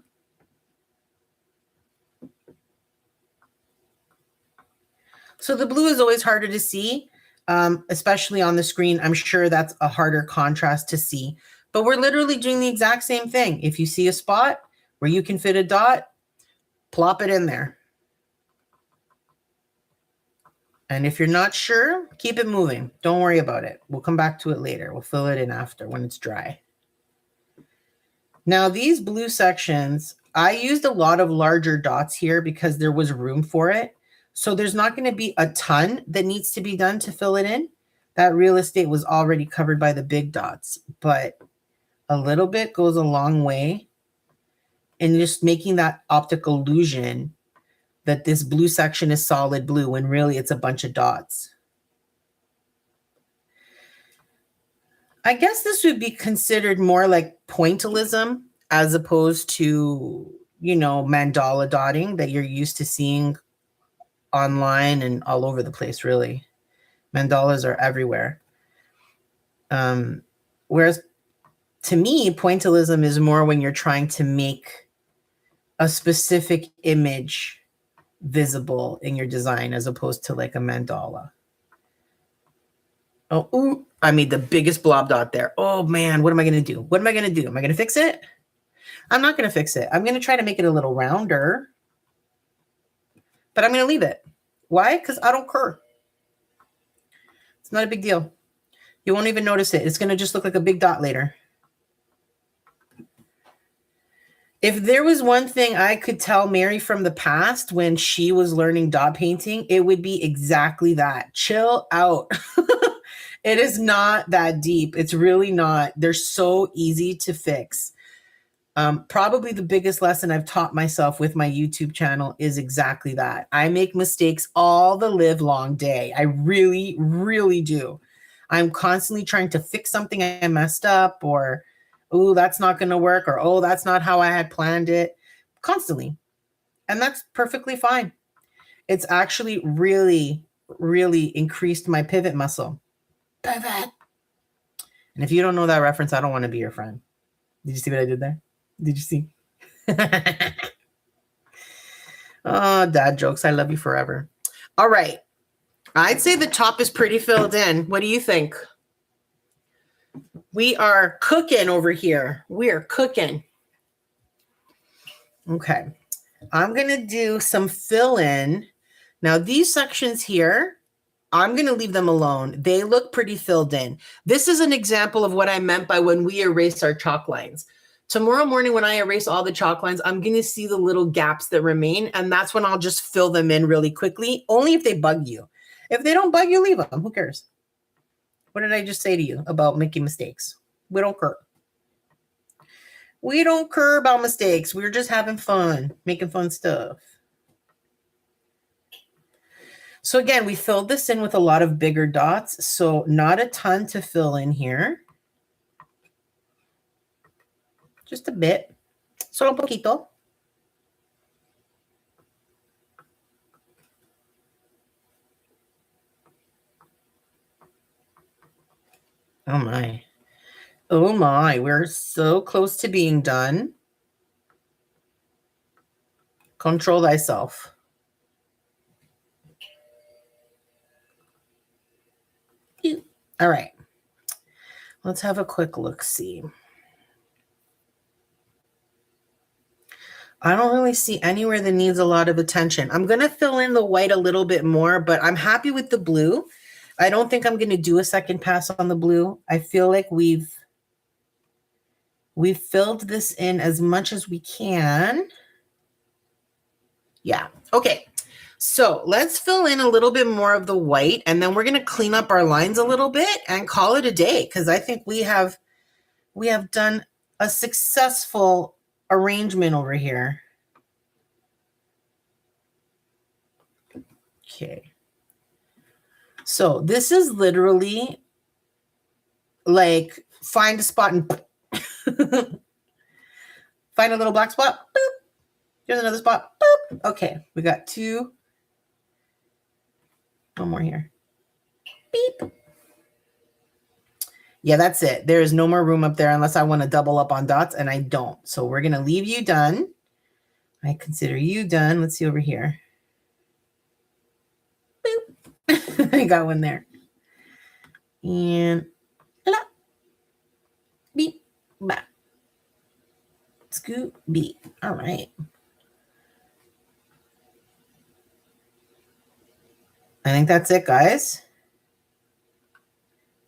So the blue is always harder to see, especially on the screen. I'm sure that's a harder contrast to see. But we're literally doing the exact same thing. If you see a spot where you can fit a dot, plop it in there. And if you're not sure, keep it moving. Don't worry about it. We'll come back to it later. We'll fill it in after when it's dry. Now, these blue sections, I used a lot of larger dots here because there was room for it. So there's not going to be a ton that needs to be done to fill it in. That real estate was already covered by the big dots, but a little bit goes a long way in just making that optical illusion that this blue section is solid blue when really it's a bunch of dots. I guess this would be considered more like pointillism as opposed to, you know, mandala dotting that you're used to seeing online and all over the place, really. Mandalas are everywhere. Whereas to me, pointillism is more when you're trying to make a specific image visible in your design as opposed to like a mandala. Oh, ooh, I made the biggest blob dot there. Oh man, what am I going to do? What am I going to do? Am I going to fix it? I'm not going to fix it. I'm going to try to make it a little rounder, but I'm going to leave it. Why? Because I don't care. It's not a big deal. You won't even notice it. It's going to just look like a big dot later. If there was one thing I could tell Mary from the past when she was learning dot painting, it would be exactly that. Chill out. It is not that deep. It's really not. They're so easy to fix. Probably the biggest lesson I've taught myself with my YouTube channel is exactly that. I make mistakes all the live long day. I really, really do. I'm constantly trying to fix something I messed up, or, oh, that's not going to work, or, oh, that's not how I had planned it. Constantly. And that's perfectly fine. It's actually really, really increased my pivot muscle. Pivot. And if you don't know that reference, I don't want to be your friend. Did you see what I did there? Did you see? Oh, dad jokes. I love you forever. All right. I'd say the top is pretty filled in. What do you think? We are cooking over here. We are cooking. Okay. I'm going to do some fill in. Now, these sections here, I'm going to leave them alone. They look pretty filled in. This is an example of what I meant by when we erase our chalk lines. Tomorrow morning, when I erase all the chalk lines, I'm going to see the little gaps that remain, and that's when I'll just fill them in really quickly, only if they bug you. If they don't bug you, leave them. Who cares? What did I just say to you about making mistakes? We don't care. We don't care about mistakes. We're just having fun, making fun stuff. So again, we filled this in with a lot of bigger dots, so not a ton to fill in here. Just a bit. Solo un poquito. Oh my. Oh my, we're so close to being done. Control thyself. All right. Let's have a quick look-see. I don't really see anywhere that needs a lot of attention. I'm going to fill in the white a little bit more, but I'm happy with the blue. I don't think I'm going to do a second pass on the blue. I feel like we've filled this in as much as we can. Yeah. Okay. So let's fill in a little bit more of the white, and then we're going to clean up our lines a little bit and call it a day, because I think we have done a successful arrangement over here. Okay. So this is literally like find a spot and find a little black spot. Boop. Here's another spot. Boop. Okay. We got two. One more here. Beep. Yeah, that's it. There is no more room up there unless I want to double up on dots, and I don't. So we're going to leave you done. I consider you done. Let's see over here. Boop. I got one there. And la. Beep. Ba. Scoop. Beep. All right. I think that's it, guys.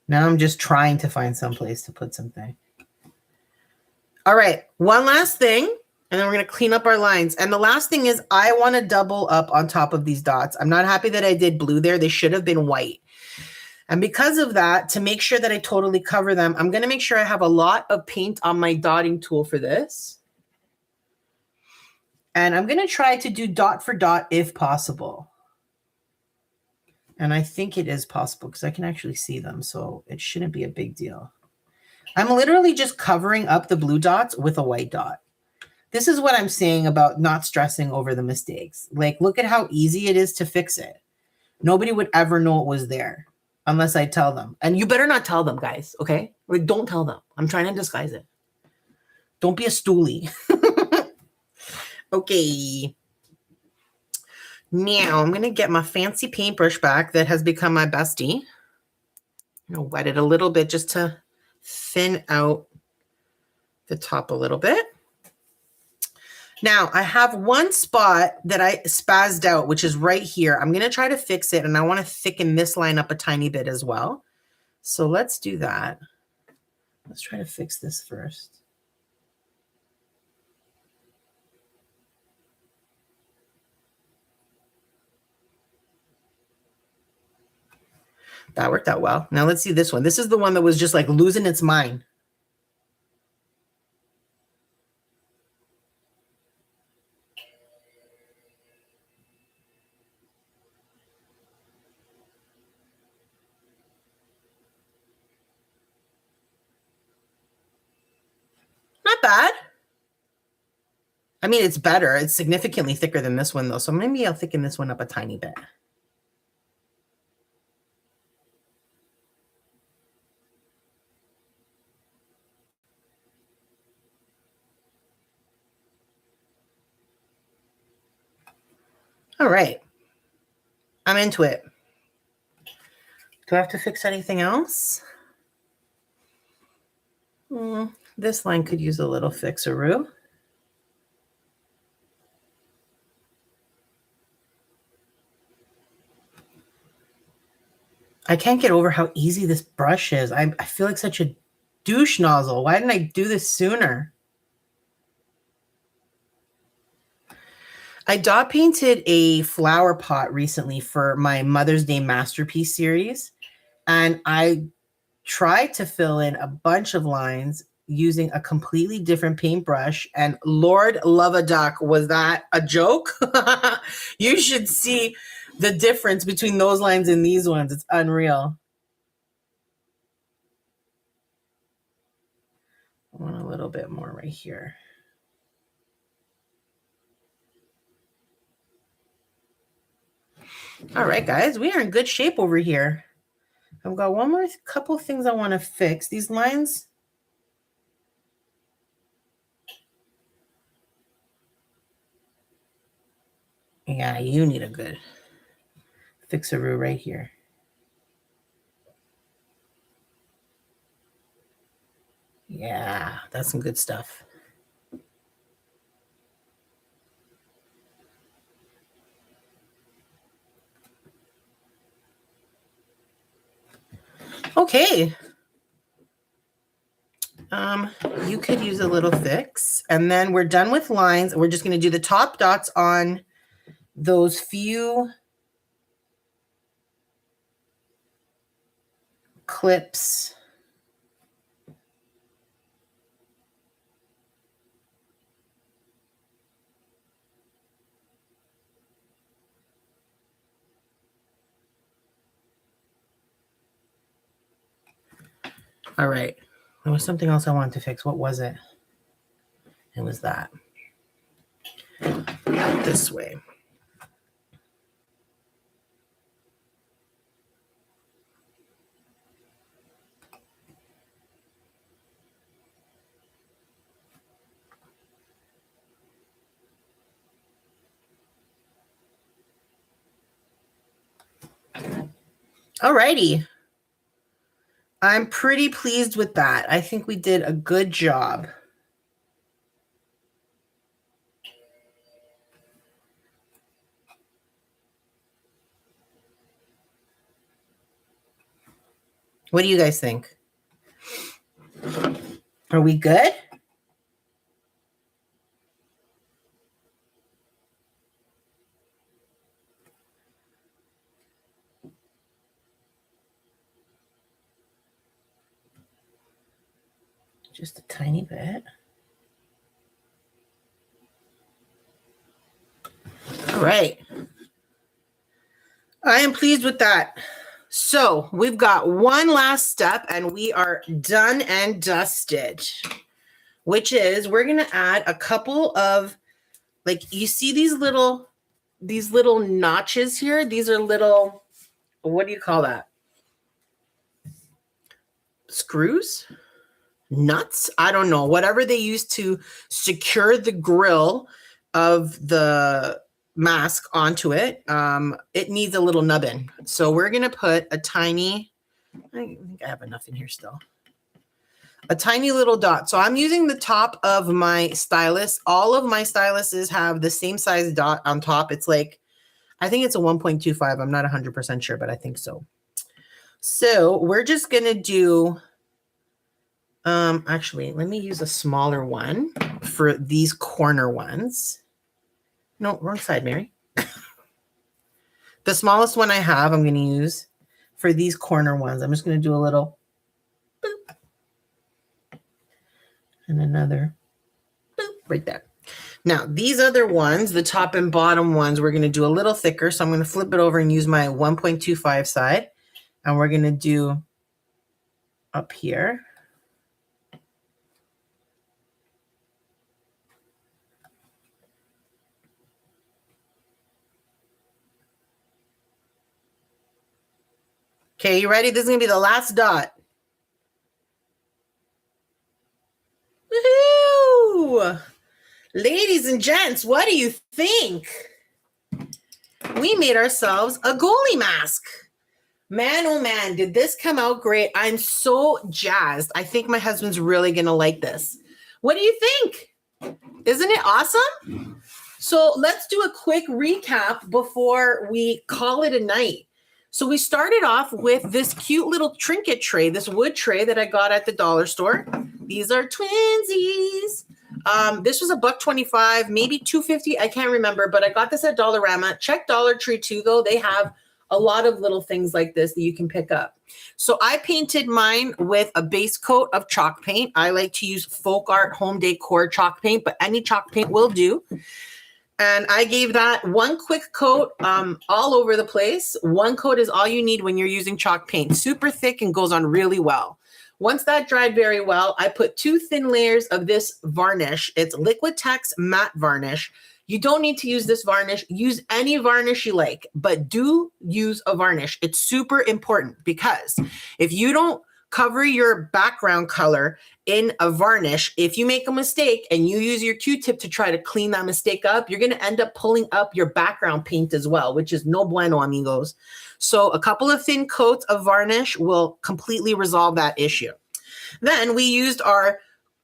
Now I'm just trying to find some place to put something. All right, one last thing, and then we're going to clean up our lines. And the last thing is I want to double up on top of these dots. I'm not happy that I did blue there. They should have been white. And because of that, to make sure that I totally cover them, I'm going to make sure I have a lot of paint on my dotting tool for this. And I'm going to try to do dot for dot if possible. And I think it is possible because I can actually see them, so it shouldn't be a big deal. I'm literally just covering up the blue dots with a white dot. This is what I'm saying about not stressing over the mistakes. Like, look at how easy it is to fix it. Nobody would ever know it was there unless I tell them. And you better not tell them, guys, okay? Like, don't tell them. I'm trying to disguise it. Don't be a stoolie. Okay. Now I'm going to get my fancy paintbrush back that has become my bestie. I'm going to wet it a little bit just to thin out the top a little bit. Now I have one spot that I spazzed out, which is right here. I'm going to try to fix it, and I want to thicken this line up a tiny bit as well. So let's do that. Let's try to fix this first. That worked out well. Now let's see this one. This is the one that was just like losing its mind. Not bad. I mean, it's better. It's significantly thicker than this one, though. So maybe I'll thicken this one up a tiny bit. All right. I'm into it. Do I have to fix anything else? This line could use a little fixaroo. I can't get over how easy this brush is. I feel like such a douche nozzle. Why didn't I do this sooner? I dot painted a flower pot recently for my Mother's Day Masterpiece series. And I tried to fill in a bunch of lines using a completely different paintbrush. And Lord love a duck, was that a joke? You should see the difference between those lines and these ones. It's unreal. I want a little bit more right here. All right, guys, we are in good shape over here. I've got one more couple things I want to fix. These lines. Yeah, you need a good fixaroo right here. Yeah, that's some good stuff. Okay. You could use a little fix. And then we're done with lines. We're just going to do the top dots on those few clips. All right. There was something else I wanted to fix. What was it? It was that. This way. All righty. I'm pretty pleased with that. I think we did a good job. What do you guys think? Are we good? Just a tiny bit. All right. I am pleased with that. So we've got one last step and we are done and dusted, which is we're going to add a couple of, like, you see these little notches here? These are little, what do you call that? Screws? Nuts? I don't know. Whatever they use to secure the grill of the mask onto it, it needs a little nubbin. So we're going to put a tiny, I think I have enough in here still, a tiny little dot. So I'm using the top of my stylus. All of my styluses have the same size dot on top. It's like, I think it's a 1.25. I'm not 100% sure, but I think so. So we're just going to do, actually, let me use a smaller one for these corner ones. No, wrong side, Mary. The smallest one I have, I'm going to use for these corner ones. I'm just going to do a little boop and another boop right there. Now, these other ones, the top and bottom ones, we're going to do a little thicker. So I'm going to flip it over and use my 1.25 side. And we're going to do up here. Okay, you ready? This is going to be the last dot. Woohoo! Ladies and gents, what do you think? We made ourselves a goalie mask. Man, oh man, did this come out great. I'm so jazzed. I think my husband's really going to like this. What do you think? Isn't it awesome? So let's do a quick recap before we call it a night. So we started off with this cute little trinket tray, this wood tray that I got at the dollar store. These are twinsies. This was $1.25, maybe $2.50. I can't remember, but I got this at Dollarama. Check Dollar Tree too, though. They have a lot of little things like this that you can pick up. So I painted mine with a base coat of chalk paint. I like to use Folk Art Home Decor chalk paint, but any chalk paint will do. And I gave that one quick coat all over the place. One coat is all you need when you're using chalk paint. Super thick and goes on really well. Once that dried very well, I put 2 thin layers of this varnish. It's Liquitex matte varnish. You don't need to use this varnish. Use any varnish you like, but do use a varnish. It's super important because if you don't cover your background color in a varnish, if you make a mistake and you use your Q-tip to try to clean that mistake up, you're going to end up pulling up your background paint as well, which is no bueno, amigos. So a couple of thin coats of varnish will completely resolve that issue. Then we used our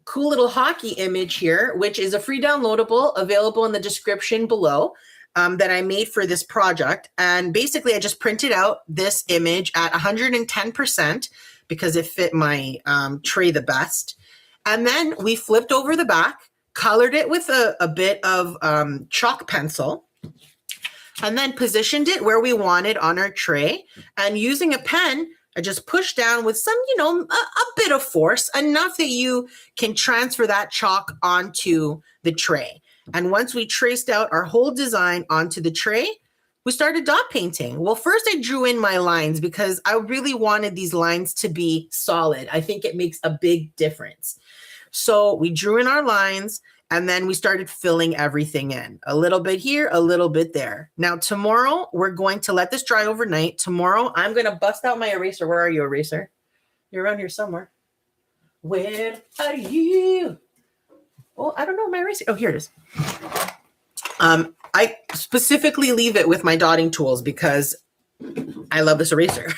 cool little hockey image here, which is a free downloadable available in the description below that I made for this project. And basically I just printed out this image at 110% because it fit my tray the best. And then we flipped over the back, colored it with a bit of chalk pencil, and then positioned it where we wanted on our tray. And using a pen, I just pushed down with some, a bit of force, enough that you can transfer that chalk onto the tray. And once we traced out our whole design onto the tray, we started dot painting. Well, first I drew in my lines because I really wanted these lines to be solid. I think it makes a big difference. So we drew in our lines and then we started filling everything in. A little bit here, a little bit there. Now tomorrow, we're going to let this dry overnight. Tomorrow, I'm going to bust out my eraser. Where are you, eraser? You're around here somewhere. Where are you? Oh, I don't know my eraser. Oh, here it is. I specifically leave it with my dotting tools because I love this eraser.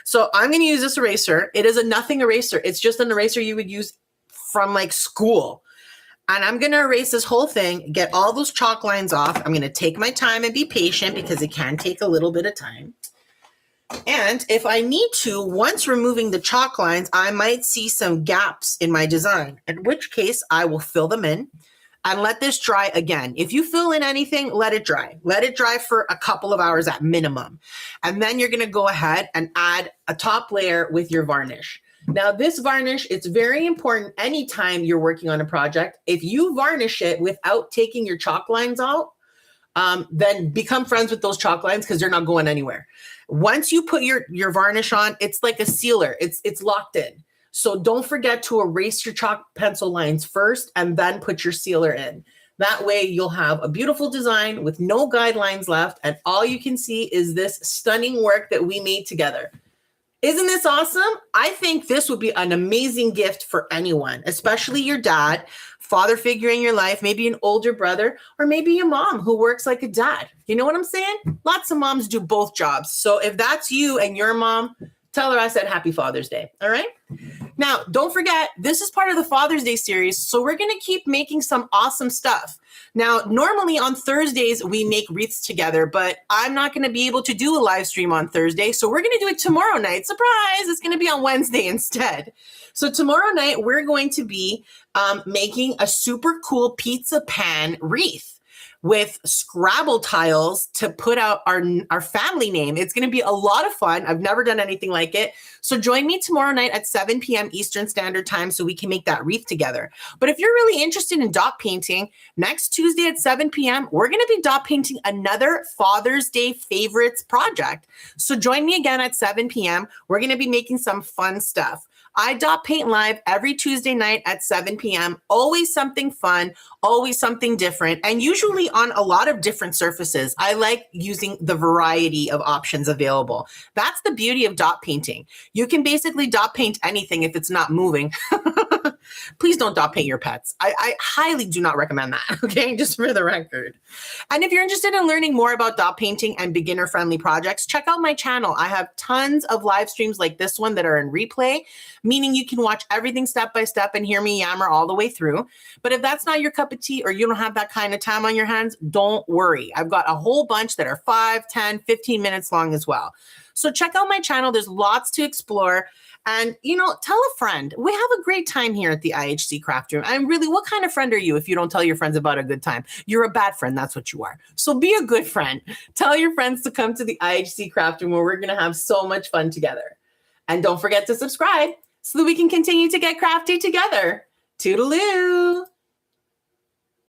So I'm going to use this eraser. It is a nothing eraser. It's just an eraser you would use from like school. And I'm going to erase this whole thing, get all those chalk lines off. I'm going to take my time and be patient because it can take a little bit of time. And if I need to, once removing the chalk lines, I might see some gaps in my design, in which case I will fill them in and let this dry again. If you fill in anything, let it dry. Let it dry for a couple of hours at minimum. And then you're going to go ahead and add a top layer with your varnish. Now, this varnish, it's very important anytime you're working on a project. If you varnish it without taking your chalk lines out, then become friends with those chalk lines because they're not going anywhere. Once you put your varnish on, it's like a sealer. It's locked in. So don't forget to erase your chalk pencil lines first and then put your sealer in. That way you'll have a beautiful design with no guidelines left. And all you can see is this stunning work that we made together. Isn't this awesome? I think this would be an amazing gift for anyone, especially your dad, father figure in your life, maybe an older brother, or maybe a mom who works like a dad. You know what I'm saying? Lots of moms do both jobs. So if that's you and your mom, tell her I said Happy Father's Day. All right. Now, don't forget, this is part of the Father's Day series. So we're going to keep making some awesome stuff. Now, normally on Thursdays, we make wreaths together, but I'm not going to be able to do a live stream on Thursday. So we're going to do it tomorrow night. Surprise! It's going to be on Wednesday instead. So tomorrow night, we're going to be making a super cool pizza pan wreath. with Scrabble tiles to put out our family name. It's going to be a lot of fun. I've never done anything like it. So join me tomorrow night at 7 p.m. Eastern Standard Time so we can make that wreath together. But if you're really interested in dot painting, next Tuesday at 7 p.m., we're going to be dot painting another Father's Day favorites project. So join me again at 7 p.m. We're going to be making some fun stuff. I dot paint live every Tuesday night at 7 p.m. Always something fun, always something different, and usually on a lot of different surfaces. I like using the variety of options available. That's the beauty of dot painting. You can basically dot paint anything if it's not moving. Please don't dot paint your pets. I highly do not recommend that, okay? Just for the record. And if you're interested in learning more about dot painting and beginner-friendly projects, check out my channel. I have tons of live streams like this one that are in replay, meaning you can watch everything step by step and hear me yammer all the way through. But if that's not your cup of tea or you don't have that kind of time on your hands, don't worry. I've got a whole bunch that are 5, 10, 15 minutes long as well. So check out my channel. There's lots to explore. And, tell a friend. We have a great time here at the IHC Craft Room. I'm really, what kind of friend are you if you don't tell your friends about a good time? You're a bad friend. That's what you are. So be a good friend. Tell your friends to come to the IHC Craft Room where we're going to have so much fun together. And don't forget to subscribe so that we can continue to get crafty together. Toodaloo.